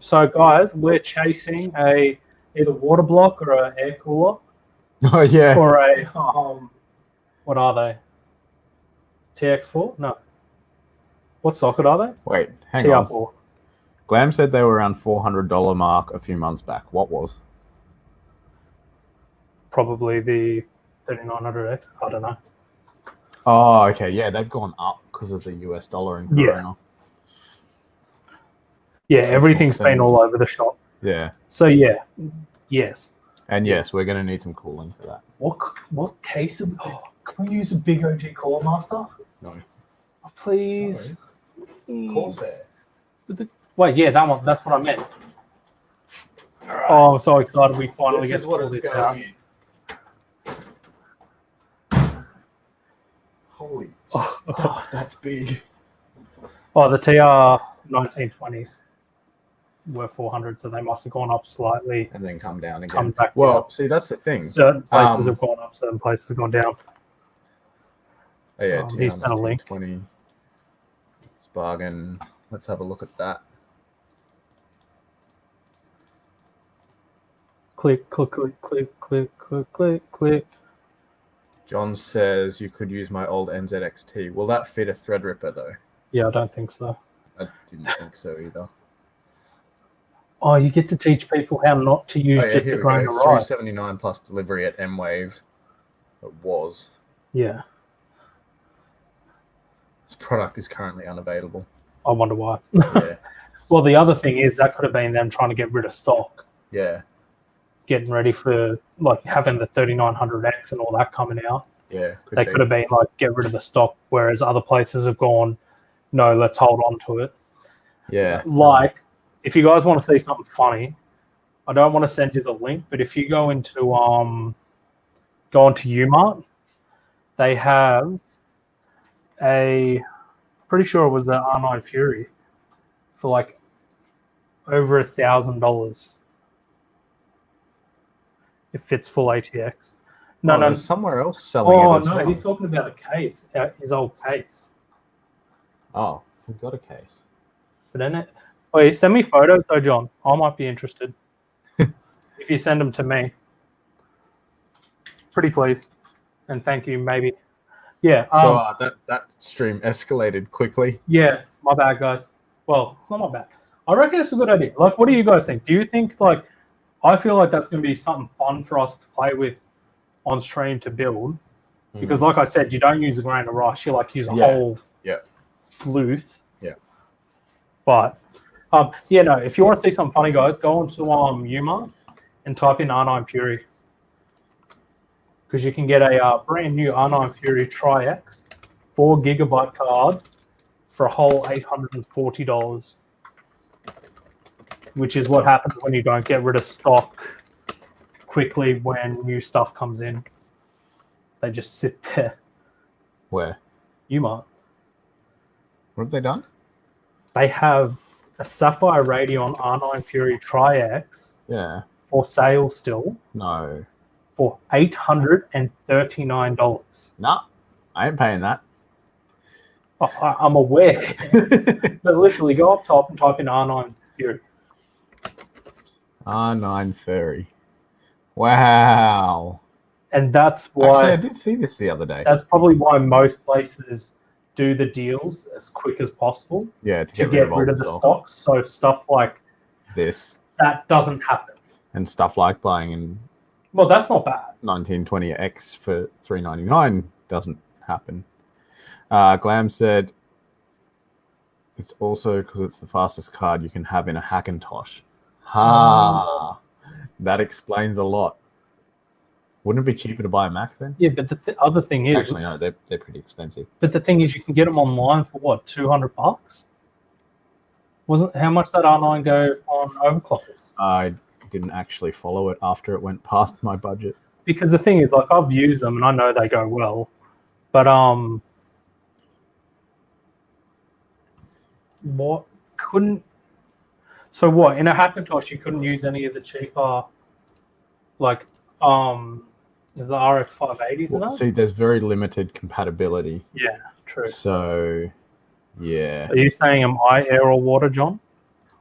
So guys, we're chasing a either water block or an air cooler.
Oh yeah.
For a what are they? TX4? No. What socket are they?
Wait, hang
TR4.
on. Glam said they were around $400 mark a few months back. What was?
Probably the 3900X. I don't know.
Oh, okay. Yeah, they've gone up because of the US dollar and Corona.
Yeah, everything's been all over the shop.
Yeah.
So yeah, yes.
And yes, we're going to need some cooling for that.
What case? Can we use a big OG Cooler Master?
No.
Oh, please.
Corsair.
Wait, yeah, that one. That's what I meant. Oh, I'm so excited we finally get to pull this out.
Holy stuff, that's big.
Oh, the TR 1920s were 400, so they must have gone up slightly.
And then come down again.
Come back
well,
down.
See, that's the thing.
Certain places have gone up, certain places have gone down.
Oh, yeah,
He's sent a link.
20. It's bargain. Let's have a look at that.
Click, click, click, click, click, click, click, click.
John says you could use my old NZXT. Will that fit a Threadripper, though?
Yeah, I don't think so.
I didn't think so either.
Oh, you get to teach people how not to use just a grain of rice.
$379 plus delivery at M-Wave. It was.
Yeah.
This product is currently unavailable.
I wonder why.
Yeah.
Well, the other thing is that could have been them trying to get rid of stock.
Yeah.
Getting ready for like having the 3900X and all that coming out.
Yeah.
They could have been like get rid of the stock, whereas other places have gone, no, let's hold on to it.
Yeah.
Like, if you guys want to see something funny, I don't want to send you the link, but if you go into Umart, they have pretty sure it was the R9 Fury for like over $1,000. It fits full ATX. No,
there's somewhere else selling it as well.
He's talking about a case, his old case.
Oh, we've got a case.
But in it, wait, send me photos though, John. I might be interested. If you send them to me. Pretty please. And thank you, maybe. Yeah.
So that stream escalated quickly.
Yeah, my bad, guys. Well, it's not my bad. I reckon it's a good idea. Like, what do you guys think? Do you think, like, I feel like that's going to be something fun for us to play with on stream to build? Because, like I said, you don't use a grain of rice. You, like, use a whole sleuth.
Yeah.
But, if you want to see something funny, guys, go on to Umart and type in R9 Fury. Because you can get a brand new R9 Fury Tri-X 4GB card for a whole $840, which is what happens when you don't get rid of stock quickly when new stuff comes in. They just sit there.
Where?
Umart.
What have they done?
They have a Sapphire Radeon R9 Fury Tri-X for sale still.
No.
For $839.
No, I ain't paying that.
I'm aware. But literally go up top and type in R9 Fury.
R9 Fury. Wow.
And that's why...
Actually, I did see this the other day.
That's probably why most places do the deals as quick as possible.
Yeah, to get
rid of the stock. So stuff like
this.
That doesn't happen.
And stuff like buying in...
Well, that's not bad.
1920X for $399 doesn't happen. Glam said it's also because it's the fastest card you can have in a Hackintosh. That explains a lot. Wouldn't it be cheaper to buy a Mac then?
Yeah, but the other thing is...
Actually, no, they're pretty expensive.
But the thing is, you can get them online for what, $200? How much that R9 go on overclockers?
I didn't actually follow it after it went past my budget.
Because the thing is, like, I've used them and I know they go well, but So what, in a Hackintosh you couldn't use any of the cheaper, like is the RX 580s in
Well,
that?
see, there's very limited compatibility.
Yeah, true.
So, yeah.
Are you saying am I air or water, John?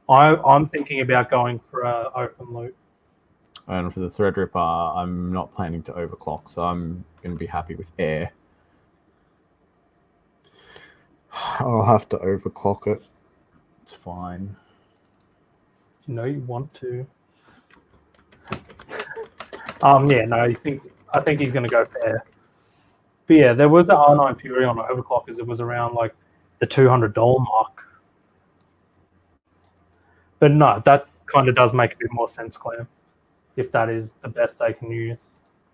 I'm thinking about going for a open loop.
And for the Threadripper, I'm not planning to overclock, so I'm going to be happy with air. I'll have to overclock it. It's fine.
You know you want to. Yeah, no, I think he's going to go for air. But yeah, there was the R9 Fury on overclockers. It was around like the $200 mark. But no, that kind of does make a bit more sense, Clem, if that is the best they can use.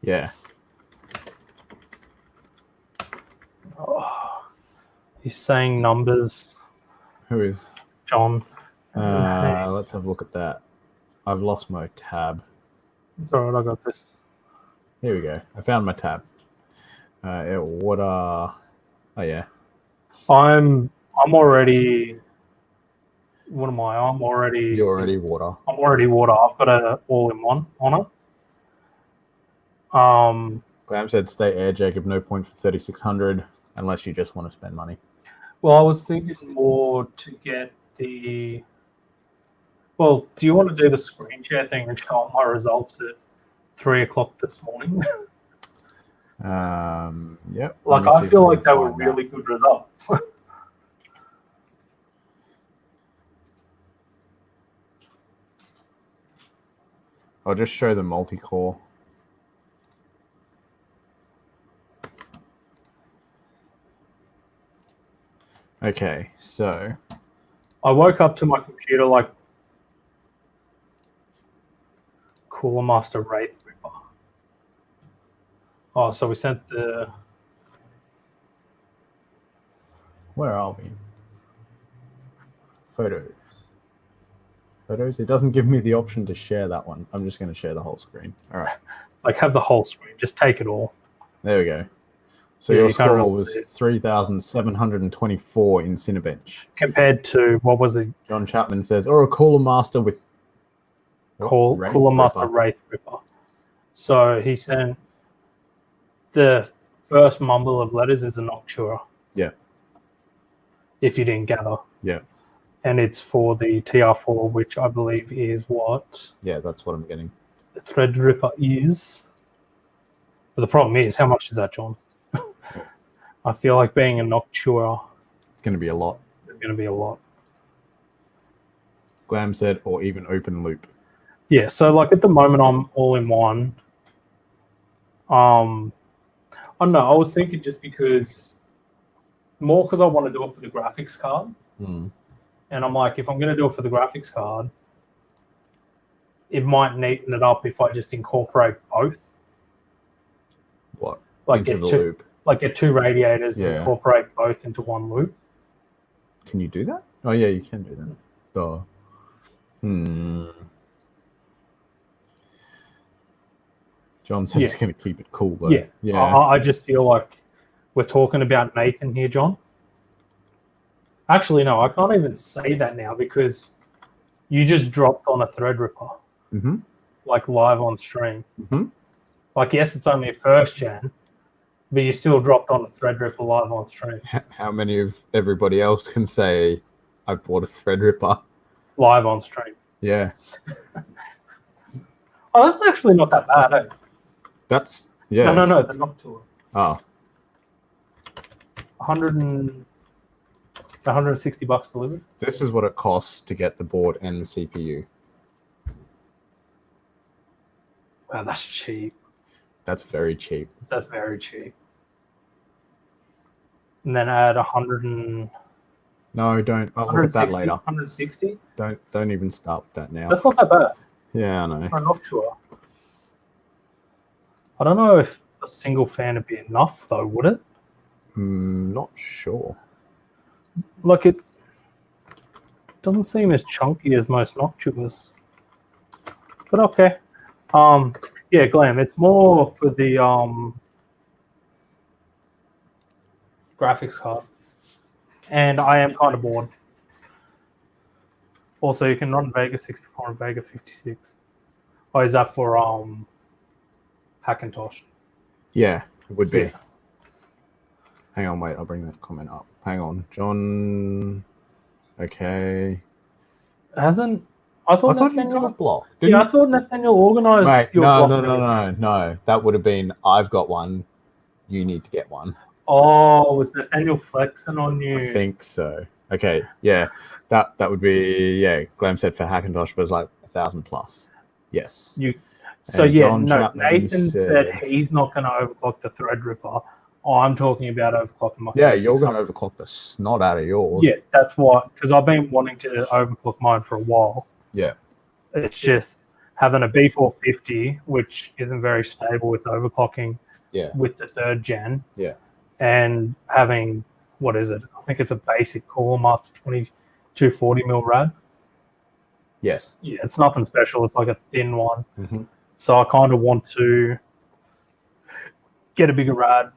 Yeah.
Oh, he's saying numbers.
Who is?
John.
Let's have a look at that. I've lost my tab.
It's all right, I got this.
Here we go. I found my tab. Oh yeah.
I'm already. What am I?
You're already water.
I'm already water. I've got a all-in-one on it.
Glam said stay air, Jacob. No point for 3600 unless you just want to spend money.
Well, I was thinking more to get the. Well, do you want to do the screen share thing and show my results at 3 o'clock this morning?
Yep.
Like, I feel like they were really good results.
I'll just show the multi-core. Okay, so
I woke up to my computer like Cooler Master Wraith Ripper. Oh, so we sent the.
Where are we? Photos. Photos. It doesn't give me the option to share that one. I'm just going to share the whole screen. All right.
Like, have the whole screen. Just take it all.
There we go. So your score was 3,724 in Cinebench.
Compared to, what was it?
John Chapman says, or a Cooler Master with...
Cooler Master Wraith Ripper. So he sent the first mumble of letters is a Noctua.
Yeah.
If you didn't gather.
Yeah.
And it's for the TR4, which I believe is what?
Yeah, that's what I'm getting.
The Threadripper is. But the problem is, how much is that, John? I feel like being a Noctua...
It's going to be a lot.
It's going to be a lot.
Glam said, or even open loop.
Yeah, so like at the moment I'm all in one. I don't know, I was thinking just because I want to do it for the graphics card.
Mm.
And I'm like, if I'm going to do it for the graphics card, it might neaten it up if I just incorporate both.
What?
Like
into the loop?
Like get two radiators and
Yeah.
incorporate both into one loop.
Can you do that? Oh, yeah, you can do that. Duh. John said he's going to keep it cool, though.
Yeah.
Yeah.
I just feel like we're talking about Nathan here, John. Actually, no, I can't even say that now because you just dropped on a Threadripper.
Mm-hmm.
Like live on stream.
Mm-hmm.
Like, yes, it's only a first gen, but you still dropped on a Threadripper live on stream.
How many of everybody else can say, I bought a Threadripper?
Live on stream.
Yeah.
Oh, that's actually not that bad, eh?
That's, yeah.
No, the Noctua.
Oh.
160 bucks delivered.
This is what it costs to get the board and the CPU.
Wow, that's cheap.
That's very cheap.
That's very cheap. And then add 100 and...
No, don't. I'll look at that later.
160?
Don't even start with that now.
That's not that bad.
Yeah, I know.
For a Noctua. I don't know if a single fan would be enough, though, would it?
Not sure.
Like, it doesn't seem as chunky as most Noctuas. But okay. Yeah, Glam, it's more for the graphics card. And I am kind of bored. Also, you can run Vega 64 and Vega 56. Oh, is that for Hackintosh?
Yeah, it would be.
Yeah.
Hang on, wait, I'll bring that comment up. Hang on, John. Okay.
I thought
you
Nathaniel
got blocked.
I thought Nathaniel organised
Mate,
your block.
No. That would have been, I've got one. You need to get one.
Oh, was Nathaniel flexing on you?
I think so. Okay, yeah. That would be, yeah, Glam said for Hackintosh was like 1,000 plus. Yes.
Nathan said he's not going to overclock the Threadripper. I'm talking about overclocking my.
Yeah, you're going to overclock the snot out of yours.
Yeah, that's why. Because I've been wanting to overclock mine for a while.
Yeah.
It's just having a B450, which isn't very stable with overclocking.
Yeah.
With the 3rd gen.
Yeah.
And having, what is it? I think it's a basic Core Master 2240 mil rad.
Yes.
Yeah, it's nothing special. It's like a thin one.
Mm-hmm.
So I kind of want to get a bigger rad,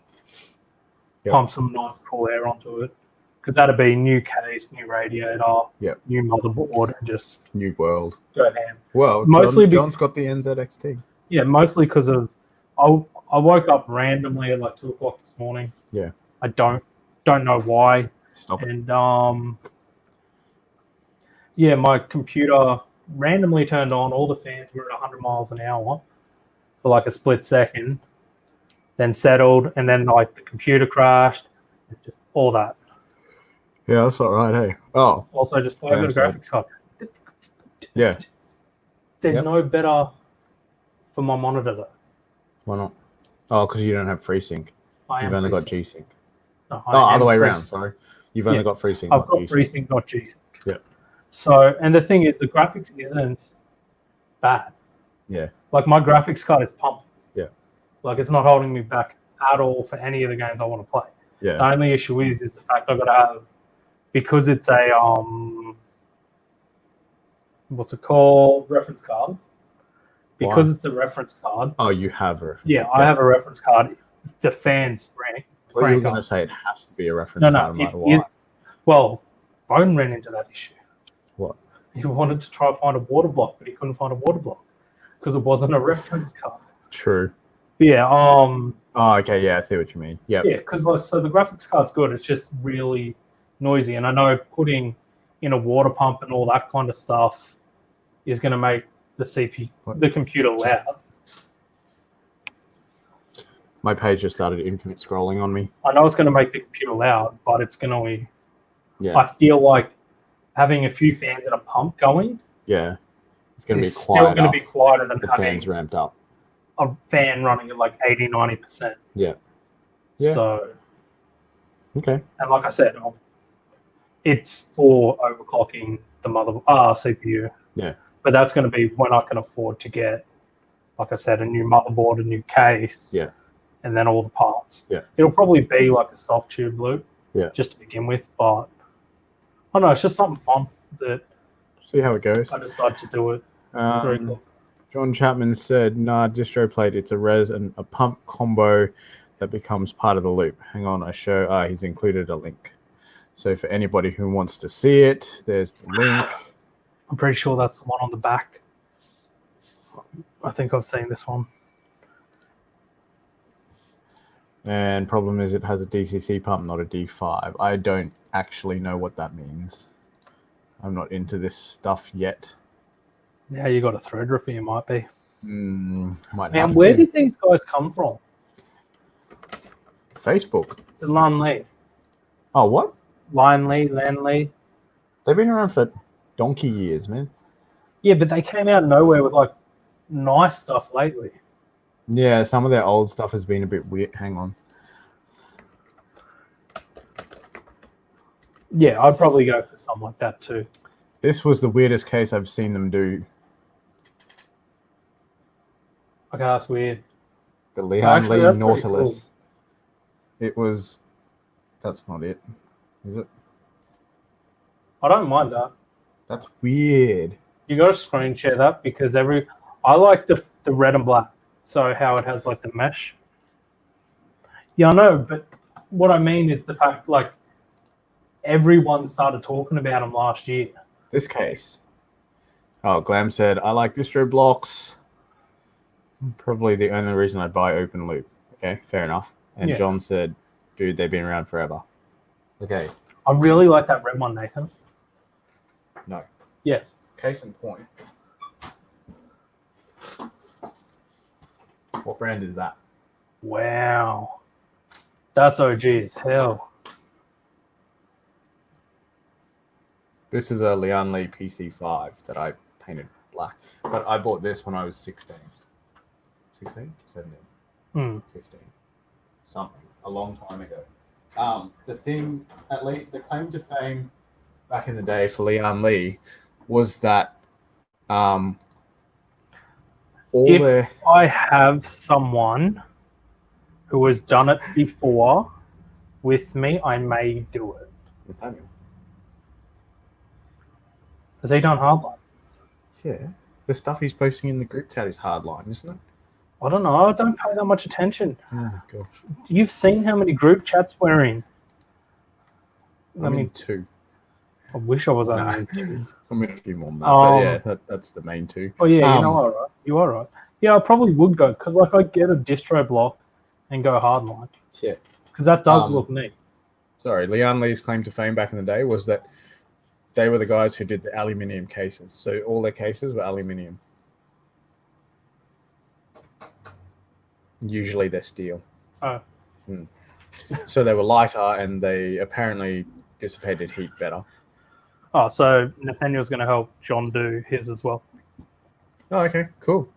pump some nice cool air onto it, because that'd be new case, new radiator, new motherboard, and just
new world.
Go ham.
Well, John's got the NZXT.
Yeah, mostly because of I woke up randomly at like 2 o'clock this morning.
Yeah.
I don't know why.
Stop it.
And yeah, my computer randomly turned on. All the fans were at 100 miles an hour for like a split second, then settled, and then like the computer crashed, just all that.
Yeah, that's all right. Hey. Oh.
Also, just plug in a graphics card.
Yeah.
There's no better for my monitor though.
Why not? Oh, because you don't have FreeSync. You've only got G-Sync.
No,
other way around. Sorry, you've only got FreeSync.
I've got FreeSync, not G-Sync.
Yeah.
So, and the thing is, the graphics isn't bad.
Yeah.
Like my graphics card is pumped.
Yeah.
Like it's not holding me back at all for any of the games I want to play.
Yeah.
The only issue is the fact I've got to have, because it's a what's it called, reference card. Because it's a reference card.
Oh, you have a reference.
Yeah, I have a reference card. The fans rank.
Well, you're going to say it has to be a reference card no matter what.
Well, Bone ran into that issue.
What?
He wanted to try to find a water block, but he couldn't find a water block because it wasn't a reference card.
True.
But yeah.
Oh, okay. Yeah, I see what you mean. Yeah.
Yeah, because so the graphics card's good. It's just really noisy, and I know putting in a water pump and all that kind of stuff is going to make the computer loud.
My page just started infinite scrolling on me.
I know it's going to make the computer loud, but it's going to.
Yeah.
I feel like having a few fans and a pump going.
Yeah. It's going to be
still going to be quieter than
the
having
fans ramped up.
A fan running at like 80-90%.
Yeah. Yeah.
So.
Okay.
And like I said, it's for overclocking the CPU.
Yeah.
But that's going to be when I can afford to get, like I said, a new motherboard, a new case.
Yeah.
And then all the parts.
Yeah.
It'll probably be like a soft tube loop.
Yeah.
Just to begin with, but I don't know, it's just something fun that.
See how it goes.
I decided to do it. Very cool.
John Chapman said, "Nah, distro plate. It's a res and a pump combo that becomes part of the loop." Hang on, he's included a link. So for anybody who wants to see it, there's the link.
I'm pretty sure that's the one on the back. I think I've seen this one.
And problem is it has a DCC pump, not a D5. I don't actually know what that means. I'm not into this stuff yet.
Yeah, you got a Threadripper, you might be.
Man,
where did these guys come from?
Facebook.
The Lan Lee.
Oh, what?
Lan Lee.
They've been around for donkey years, man.
Yeah, but they came out of nowhere with like nice stuff lately.
Yeah, some of their old stuff has been a bit weird. Hang on.
Yeah, I'd probably go for something like that too.
This was the weirdest case I've seen them do.
Okay, that's weird.
The Leon Lee Nautilus.
Cool.
It was... That's not it. Is it?
I don't mind that.
That's weird.
You got to screen share that because I like the red and black. So how it has like the mesh. Yeah, I know, but what I mean is the fact like everyone started talking about them last year.
This case? Oh, Glam said, I like distro blocks. Probably the only reason I buy open loop. Okay, fair enough. And
Yeah.
John said, dude, they've been around forever. Okay.
I really like that red one, Nathan.
No.
Yes.
Case in point. What brand is that?
Wow. That's OG as hell.
This is a Lian Li PC5 that I painted black. But I bought this when I was 16. 16? 17? 15? Something. A long time ago. The thing, at least the claim to fame back in the day for Lian Li was that
I have someone who has done it before with me, I may do it.
Nathaniel.
Has he done hardline?
Yeah. The stuff he's posting in the group chat is hardline, isn't it?
I don't know. I don't pay that much attention.
Oh, gosh.
You've seen how many group chats we're in.
I'm in 2.
I wish I was only in 2.
I'm in a few more than that, but yeah, that's the main 2.
Oh, yeah, you are right. You are right. Yeah, I probably would go, because like I get a distro block and go hardline.
Yeah.
Because that does look neat.
Sorry, Lian Li's claim to fame back in the day was that they were the guys who did the aluminium cases. So all their cases were aluminium. Usually they're steel.
Oh.
So they were lighter and they apparently dissipated heat better.
Oh, so Nathaniel's going to help John do his as well.
Oh, okay, cool.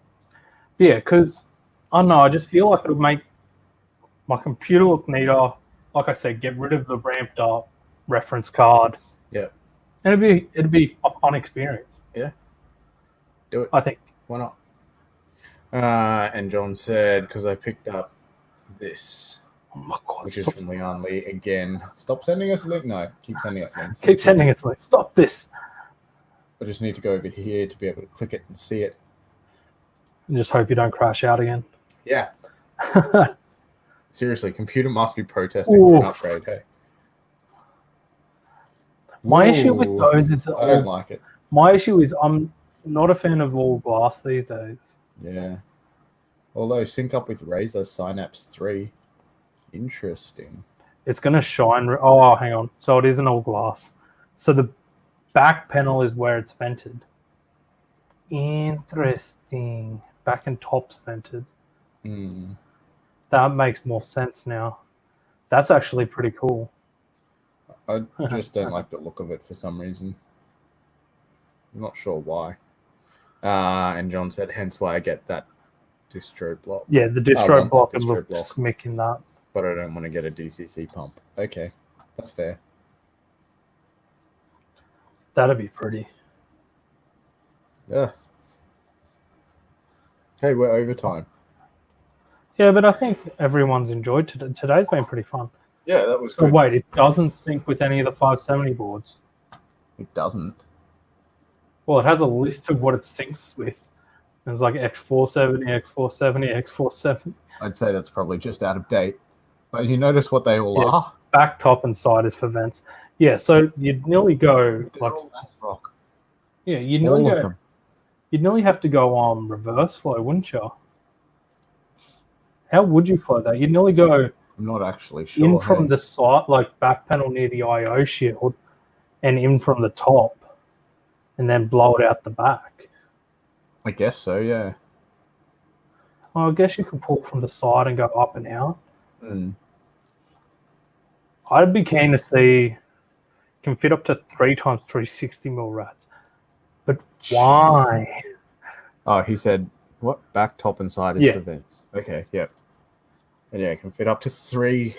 Yeah, because, I don't know, I just feel like it would make my computer look neater. Like I said, get rid of the ramped up reference card.
Yeah.
And it'd be a fun experience.
Yeah. Do it.
I think.
Why not? And John said, because I picked up this,
Oh my God,
which is from Lian Li again. Stop sending us a link. No, keep sending us links.
Keep sending us links. Stop this.
I just need to go over here to be able to click it and see it.
And just hope you don't crash out again.
Yeah. Seriously, computer must be protesting for an upgrade, hey?
My issue with those is
I don't like it.
My issue is I'm not a fan of all glass these days.
Yeah. Although sync up with Razer Synapse 3. Interesting.
It's going to shine. Oh, hang on. So it isn't all glass. So the back panel is where it's vented. Interesting. Back and top's vented. That makes more sense now. That's actually pretty cool.
I just don't like the look of it for some reason. I'm not sure why. And John said, hence why I get that distro block.
Yeah, the distro block would look smick in that.
But I don't want to get a DCC pump. Okay, that's fair.
That'd be pretty.
Yeah. Hey, we're overtime.
Yeah, but I think everyone's enjoyed today. Today's been pretty fun.
Yeah, that was
good.
good.
Wait, it doesn't sync with any of the 570 boards.
It doesn't.
Well, it has a list of what it syncs with. There's like X470, X470, X470.
I'd say that's probably just out of date. But you notice what they all are?
Back, top, and side is for vents. Yeah, so you'd nearly go like
rock.
Yeah, you'd nearly have to go on reverse flow, wouldn't you? How would you flow that? You'd nearly go
I'm not actually sure.
in from the side, like back panel near the IO shield, and in from the top, and then blow it out the back.
I guess so, yeah.
Well, I guess you could pull from the side and go up and out. I'd be keen to see can fit up to 3 times 360mm rats. But why?
Oh, he said, what? Back, top, and side is for vents. Okay, yep. And yeah, it can fit up to 3.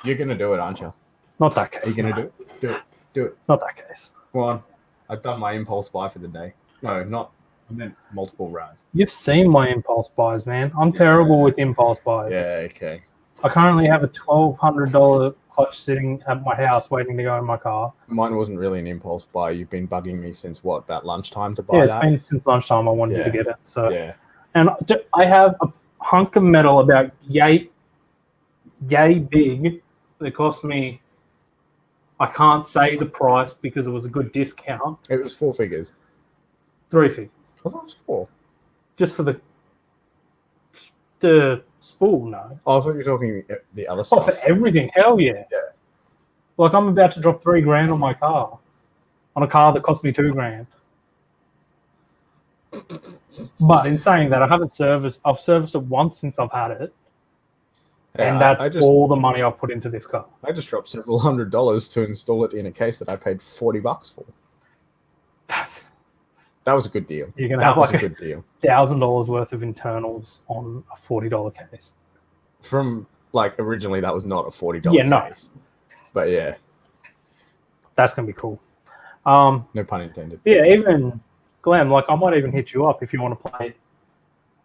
You're going to do it, aren't you?
Not that case.
Are you going to do it? Do it. Do it.
Not that case.
Go on. I've done my impulse buy for the day. No, not. I meant multiple rounds.
You've seen my impulse buys, man. I'm terrible with impulse buys.
Yeah, okay.
I currently have a $1,200 clutch sitting at my house waiting to go in my car.
Mine wasn't really an impulse buy. You've been bugging me since what, about lunchtime to buy that?
Yeah, it's been since lunchtime I wanted you to get it. So
yeah.
And I have a hunk of metal about yay big that cost me, I can't say the price because it was a good discount.
It was 4 figures.
3 figures.
I thought it was 4.
Just for the spool, no.
Oh, I thought you were talking the other
Oh,
stuff.
for everything, hell yeah.
Yeah.
Like I'm about to drop $3,000 on my car, on a car that cost me $2,000. But in saying that, I've serviced it once since I've had it,
Yeah,
and that's all the money I've put into this car.
I just dropped several $100s to install it in a case that I paid $40 for. That was a good deal.
You're gonna
That
have
was
like
a good deal.
$1,000 worth of internals on a $40 case.
From like originally, that was not a $40 case. But yeah,
that's gonna be cool.
No pun intended.
Yeah, even Glenn, like I might even hit you up if you want to play.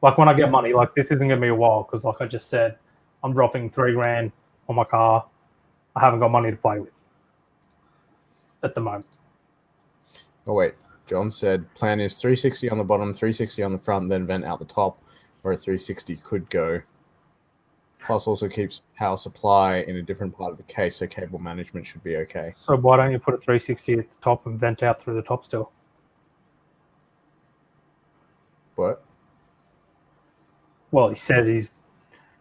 Like when I get money, like this isn't gonna be a while because, like I just said, I'm dropping $3,000 on my car. I haven't got money to play with at the moment.
Oh wait, John said plan is 360 on the bottom, 360 on the front, then vent out the top, where a 360 could go. Plus also keeps power supply in a different part of the case, so cable management should be okay.
So why don't you put a 360 at the top and vent out through the top still?
What?
Well, he said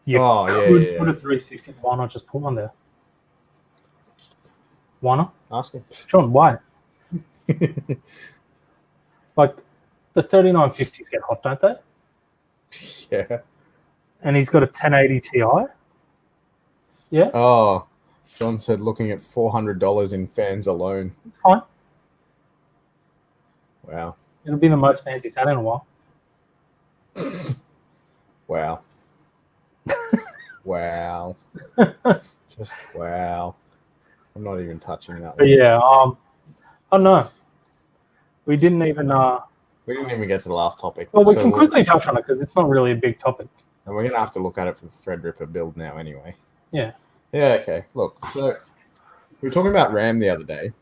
you could put a 360. Why not just put one there? Why not?
Ask him.
John, why? Like the 3950s get hot, don't they?
Yeah.
And he's got a 1080 Ti. Yeah.
Oh, John said looking at $400 in fans alone.
It's fine.
Wow.
It'll be the most fans he's had in a while.
Wow. Wow. Just wow. I'm not even touching that
But
one.
yeah, I don't know. We didn't even
get to the last topic.
Well, we can quickly touch on it because it's not really a big topic.
And we're going to have to look at it for the Threadripper build now anyway.
Yeah.
Yeah, okay. Look, so we were talking about RAM the other day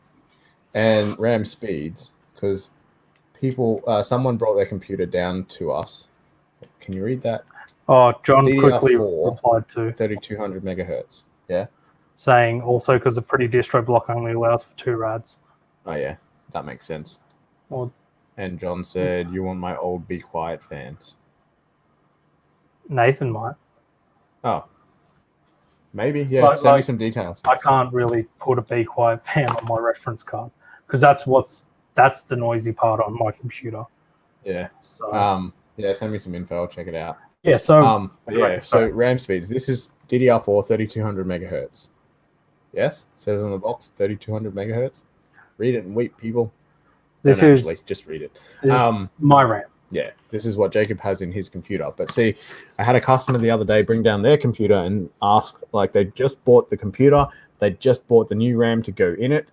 and RAM speeds because someone brought their computer down to us. Can you read that?
Oh, John
DDR4,
quickly replied to
3200 megahertz. Yeah.
Saying also because the pretty distro block only allows for 2 rads.
Oh, yeah. That makes sense.
Well,
and John said, you want my old Be Quiet fans.
Nathan might.
Oh. Maybe, yeah. Send me some details.
I can't really put a Be Quiet fan on my reference card because that's the noisy part on my computer.
Yeah.
So,
yeah, send me some info. I'll check it out.
Yeah, so
so RAM speeds. This is DDR4 3200 megahertz. Yes, says on the box 3200 megahertz. Read it and weep, people. Just read it.
My RAM.
Yeah, this is what Jacob has in his computer. But see, I had a customer the other day bring down their computer and ask, like, they just bought the computer, they just bought the new RAM to go in it.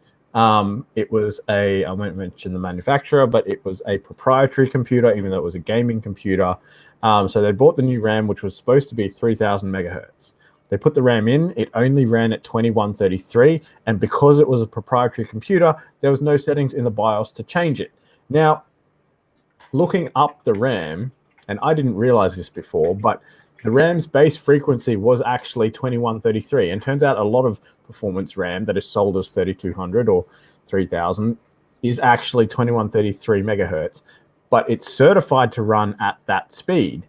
It was I won't mention the manufacturer, but it was a proprietary computer, even though it was a gaming computer. So they bought the new RAM, which was supposed to be 3000 megahertz. They put the RAM in, it only ran at 2133, and because it was a proprietary computer, there was no settings in the BIOS to change it. Now, looking up the RAM, and I didn't realize this before, but the RAM's base frequency was actually 2133, and turns out a lot of performance RAM that is sold as 3200 or 3000 is actually 2133 megahertz, but it's certified to run at that speed.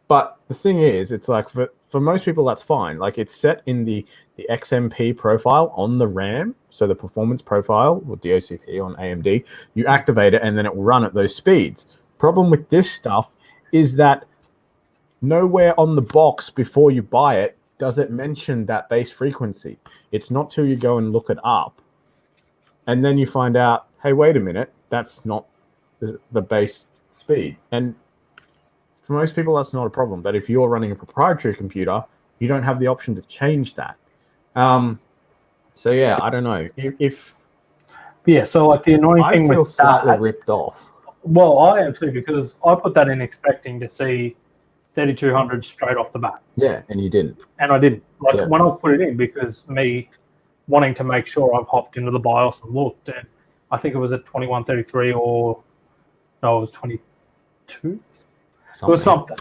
But the thing is, it's like for most people, that's fine. Like it's set in the XMP profile on the RAM. So the performance profile or DOCP on AMD, you activate it and then it will run at those speeds. Problem with this stuff is that nowhere on the box before you buy it does it mention that base frequency. It's not till you go and look it up. And then you find out, hey, wait a minute, that's not the base speed. And for most people, that's not a problem. But if you're running a proprietary computer, you don't have the option to change that. So yeah, I don't know.
So like the annoying thing
I feel
with
slightly
that,
ripped off.
Well, I am too, because I put that in expecting to see 3200 straight off the bat.
Yeah, and you didn't.
And I didn't. When I put it in, because me wanting to make sure I've hopped into the BIOS and looked, and I think it was at 2133 or no, it was 22. It was something.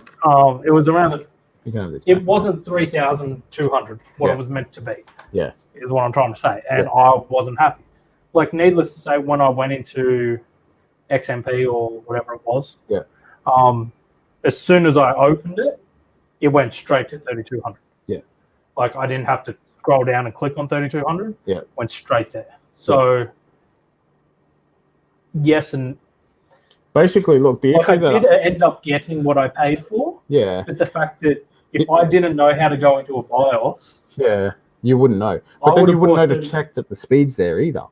It was around. It wasn't 3200 what it was meant to be.
Yeah,
is what I'm trying to say, and I wasn't happy. Like, needless to say, when I went into XMP or whatever it was.
Yeah.
As soon as I opened it, it went straight to 3200.
Yeah.
Like I didn't have to scroll down and click on 3200.
Yeah.
Went straight there. So yes, and
basically, look, the issue
I did end up getting what I paid for.
Yeah.
But the fact that if I didn't know how to go into a BIOS,
yeah, you wouldn't know. But then you wouldn't know to check that the speed's there either.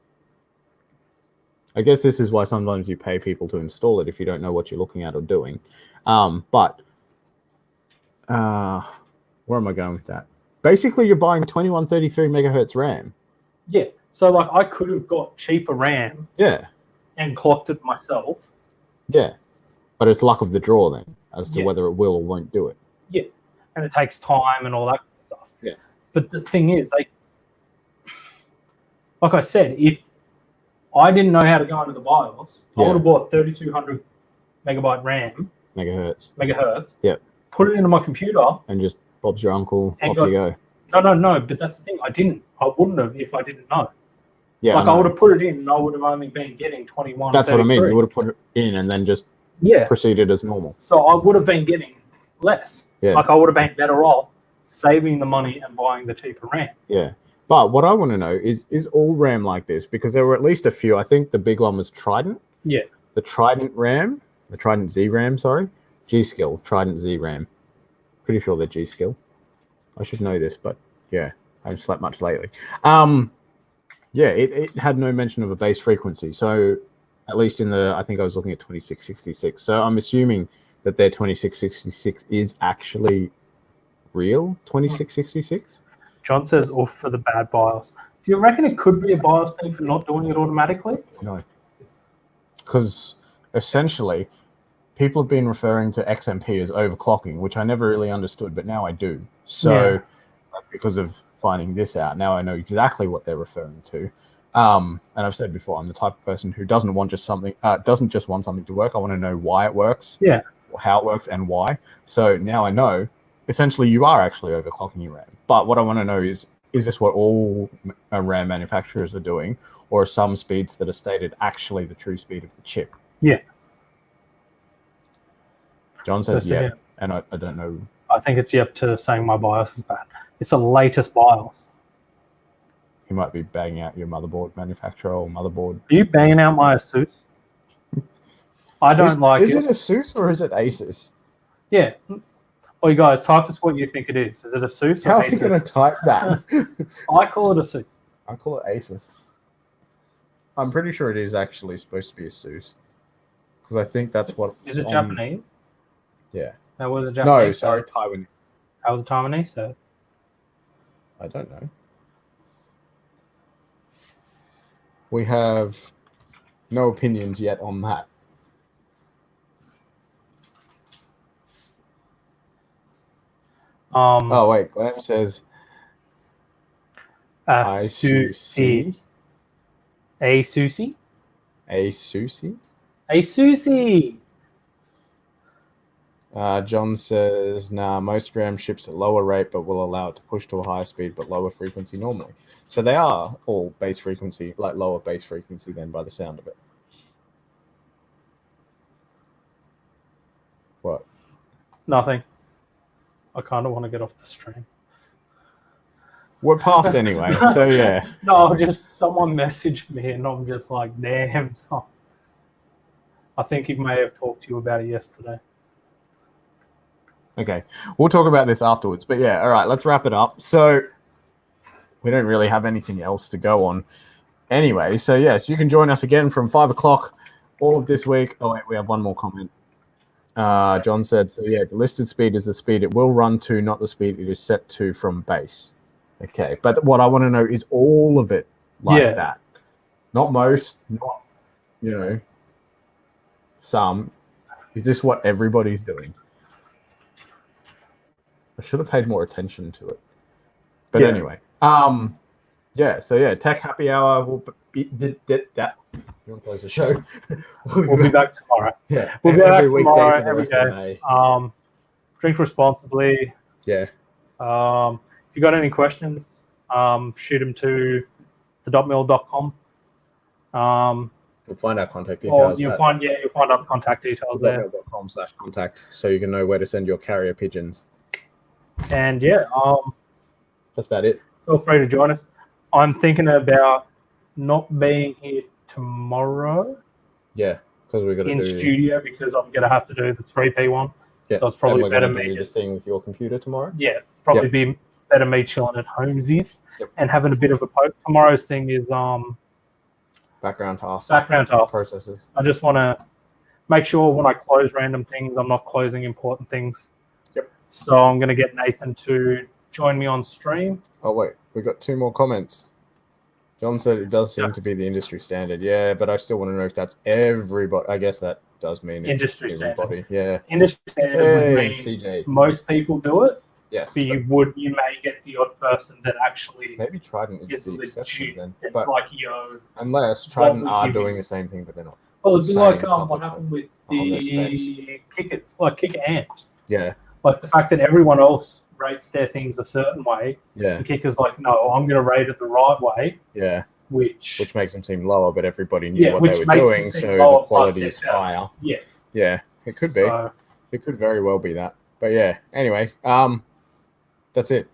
I guess this is why sometimes you pay people to install it if you don't know what you're looking at or doing. But where am I going with that? Basically, you're buying 2133 megahertz RAM.
Yeah. So like I could have got cheaper RAM.
Yeah.
And clocked it myself.
Yeah. But it's luck of the draw then as to whether it will or won't do it.
Yeah. And it takes time and all that stuff.
Yeah.
But the thing is, like I said, if I didn't know how to go into the BIOS, I would have bought 3200 megabyte RAM. Megahertz.
Yeah.
Put it into my computer.
And just Bob's your uncle, off you go.
No. But that's the thing. I wouldn't have if I didn't know.
Yeah.
Like I would have put it in and I would have only been getting 21.
That's what I mean. You would have put it in and then just proceeded as normal.
So I would have been getting less.
Yeah.
Like I would have been better off saving the money and buying the cheaper RAM.
Yeah. But what I want to know is all RAM like this? Because there were at least a few. I think the big one was Trident.
Yeah.
The Trident RAM. The Trident Z RAM, sorry. G-Skill. Trident Z RAM. Pretty sure they're G-Skill. I should know this, but yeah. I haven't slept much lately. Yeah, it had no mention of a base frequency. So at least I think I was looking at 2666. So I'm assuming that their 2666 is actually real 2666.
John says off for the bad BIOS. Do you reckon it could be a BIOS thing for not doing it automatically?
No. Because essentially, people have been referring to XMP as overclocking, which I never really understood, but now I do. So because of finding this out, now I know exactly what they're referring to. And I've said before, I'm the type of person who doesn't just want something to work. I want to know why it works, how it works, and why. So now I know. Essentially, you are actually overclocking your RAM. But what I want to know is this what all RAM manufacturers are doing, or are some speeds that are stated actually the true speed of the chip?
Yeah.
John says and I don't know.
I think it's to saying my BIOS is bad. It's the latest BIOS.
You might be banging out your motherboard manufacturer or motherboard.
Are you banging out my Asus? I don't like it.
Is it Asus or is it Asus?
Yeah. Well, you guys, type us what you think it is. Is it Asus or
How
Asus?
are you going to type that?
I call it Asus.
I call it Asus. I'm pretty sure it is actually supposed to be Asus. Because I think that's what...
Is it Japanese?
Yeah.
That was a Japanese?
No, sorry, Taiwan.
How was the Taiwanese said?
I don't know. We have no opinions yet on that. Oh, wait. Glam says...
Asusi. Asusi?
Asusi?
Asusi!
John says, nah, most RAM ships at lower rate, but will allow it to push to a higher speed, but lower frequency normally. So they are all base frequency, like lower base frequency then by the sound of it. What?
Nothing. I kind of want to get off the stream.
We're past anyway, so yeah.
No, just someone messaged me and I'm just like, damn. So I think he may have talked to you about it yesterday.
Okay, we'll talk about this afterwards. But yeah, all right, let's wrap it up. So we don't really have anything else to go on anyway. So yes, you can join us again from 5 o'clock all of this week. Oh wait, we have one more comment. John said, so yeah, the listed speed is the speed it will run to, not the speed it is set to from base. Okay, but what I want to know is all of it like that. Not most, not, some. Is this what everybody's doing? I should have paid more attention to it. But anyway. So Tech Happy Hour will be that. You want to close the show?
We'll be back tomorrow.
Yeah.
We'll be back tomorrow,
for the
every
rest of
day. Drink responsibly.
Yeah.
If you got any questions, shoot them to the.mill.com.
We'll find our contact
Or
details.
you'll find our contact details there.
.com/contact, so you can know where to send your carrier pigeons.
And
That's about it.
feel free to join us. I'm thinking about not being here tomorrow.
Yeah, because we're gonna
in
do
studio because I'm gonna have to do the 3P one.
Yeah,
so it's probably
and we're
better
gonna
me
do the
just
thing with your computer tomorrow.
yeah, probably be better me chilling at homesies and having a bit of a poke. Tomorrow's thing is
Background tasks.
Processes. I just want to make sure when I close random things, I'm not closing important things.
Yep.
So I'm going to get Nathan to join me on stream.
Oh, wait. We got 2 more comments. John said it does seem to be the industry standard. Yeah, but I still want to know if that's everybody. I guess that does mean
industry
everybody.
Standard.
Yeah.
Industry standard would mean
CJ.
Most people do it.
Yes.
But you may get the odd person that actually
maybe Trident is the exception then.
It's
but
like,
unless Trident are doing the same thing, but they're not.
Well, it'd be like what happened with the kickers, like kicker amps.
Yeah.
Like the fact that everyone else rates their things a certain way.
Yeah.
The kicker's like, no, I'm going to rate it the right way.
Yeah.
Which
makes them seem lower, but everybody knew what they were doing, so the quality is higher.
Yeah.
Yeah, it could be. It could very well be that. But yeah, anyway, that's it.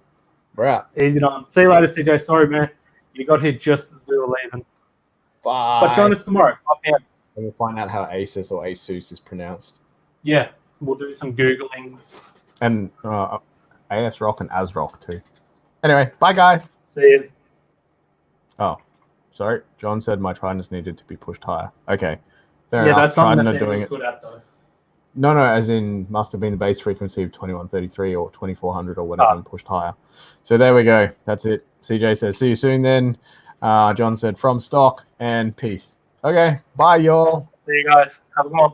We're out.
Easy on. See you later, CJ. Sorry, man. You got here just as we were leaving.
Bye.
But join us tomorrow.
And we'll find out how Asus or Asus is pronounced.
Yeah, we'll do some Googling.
And ASRock and ASRock too. Anyway, bye guys.
See you.
Oh, sorry. John said my Tridents needed to be pushed higher. Okay.
Fair enough. That's something that doing it. Good at though.
No, as in must have been the base frequency of 2133 or 2400 or whatever and pushed higher. So there we go. That's it. CJ says, see you soon then. John said, from stock and peace. Okay. Bye, y'all.
See you guys. Have a good one.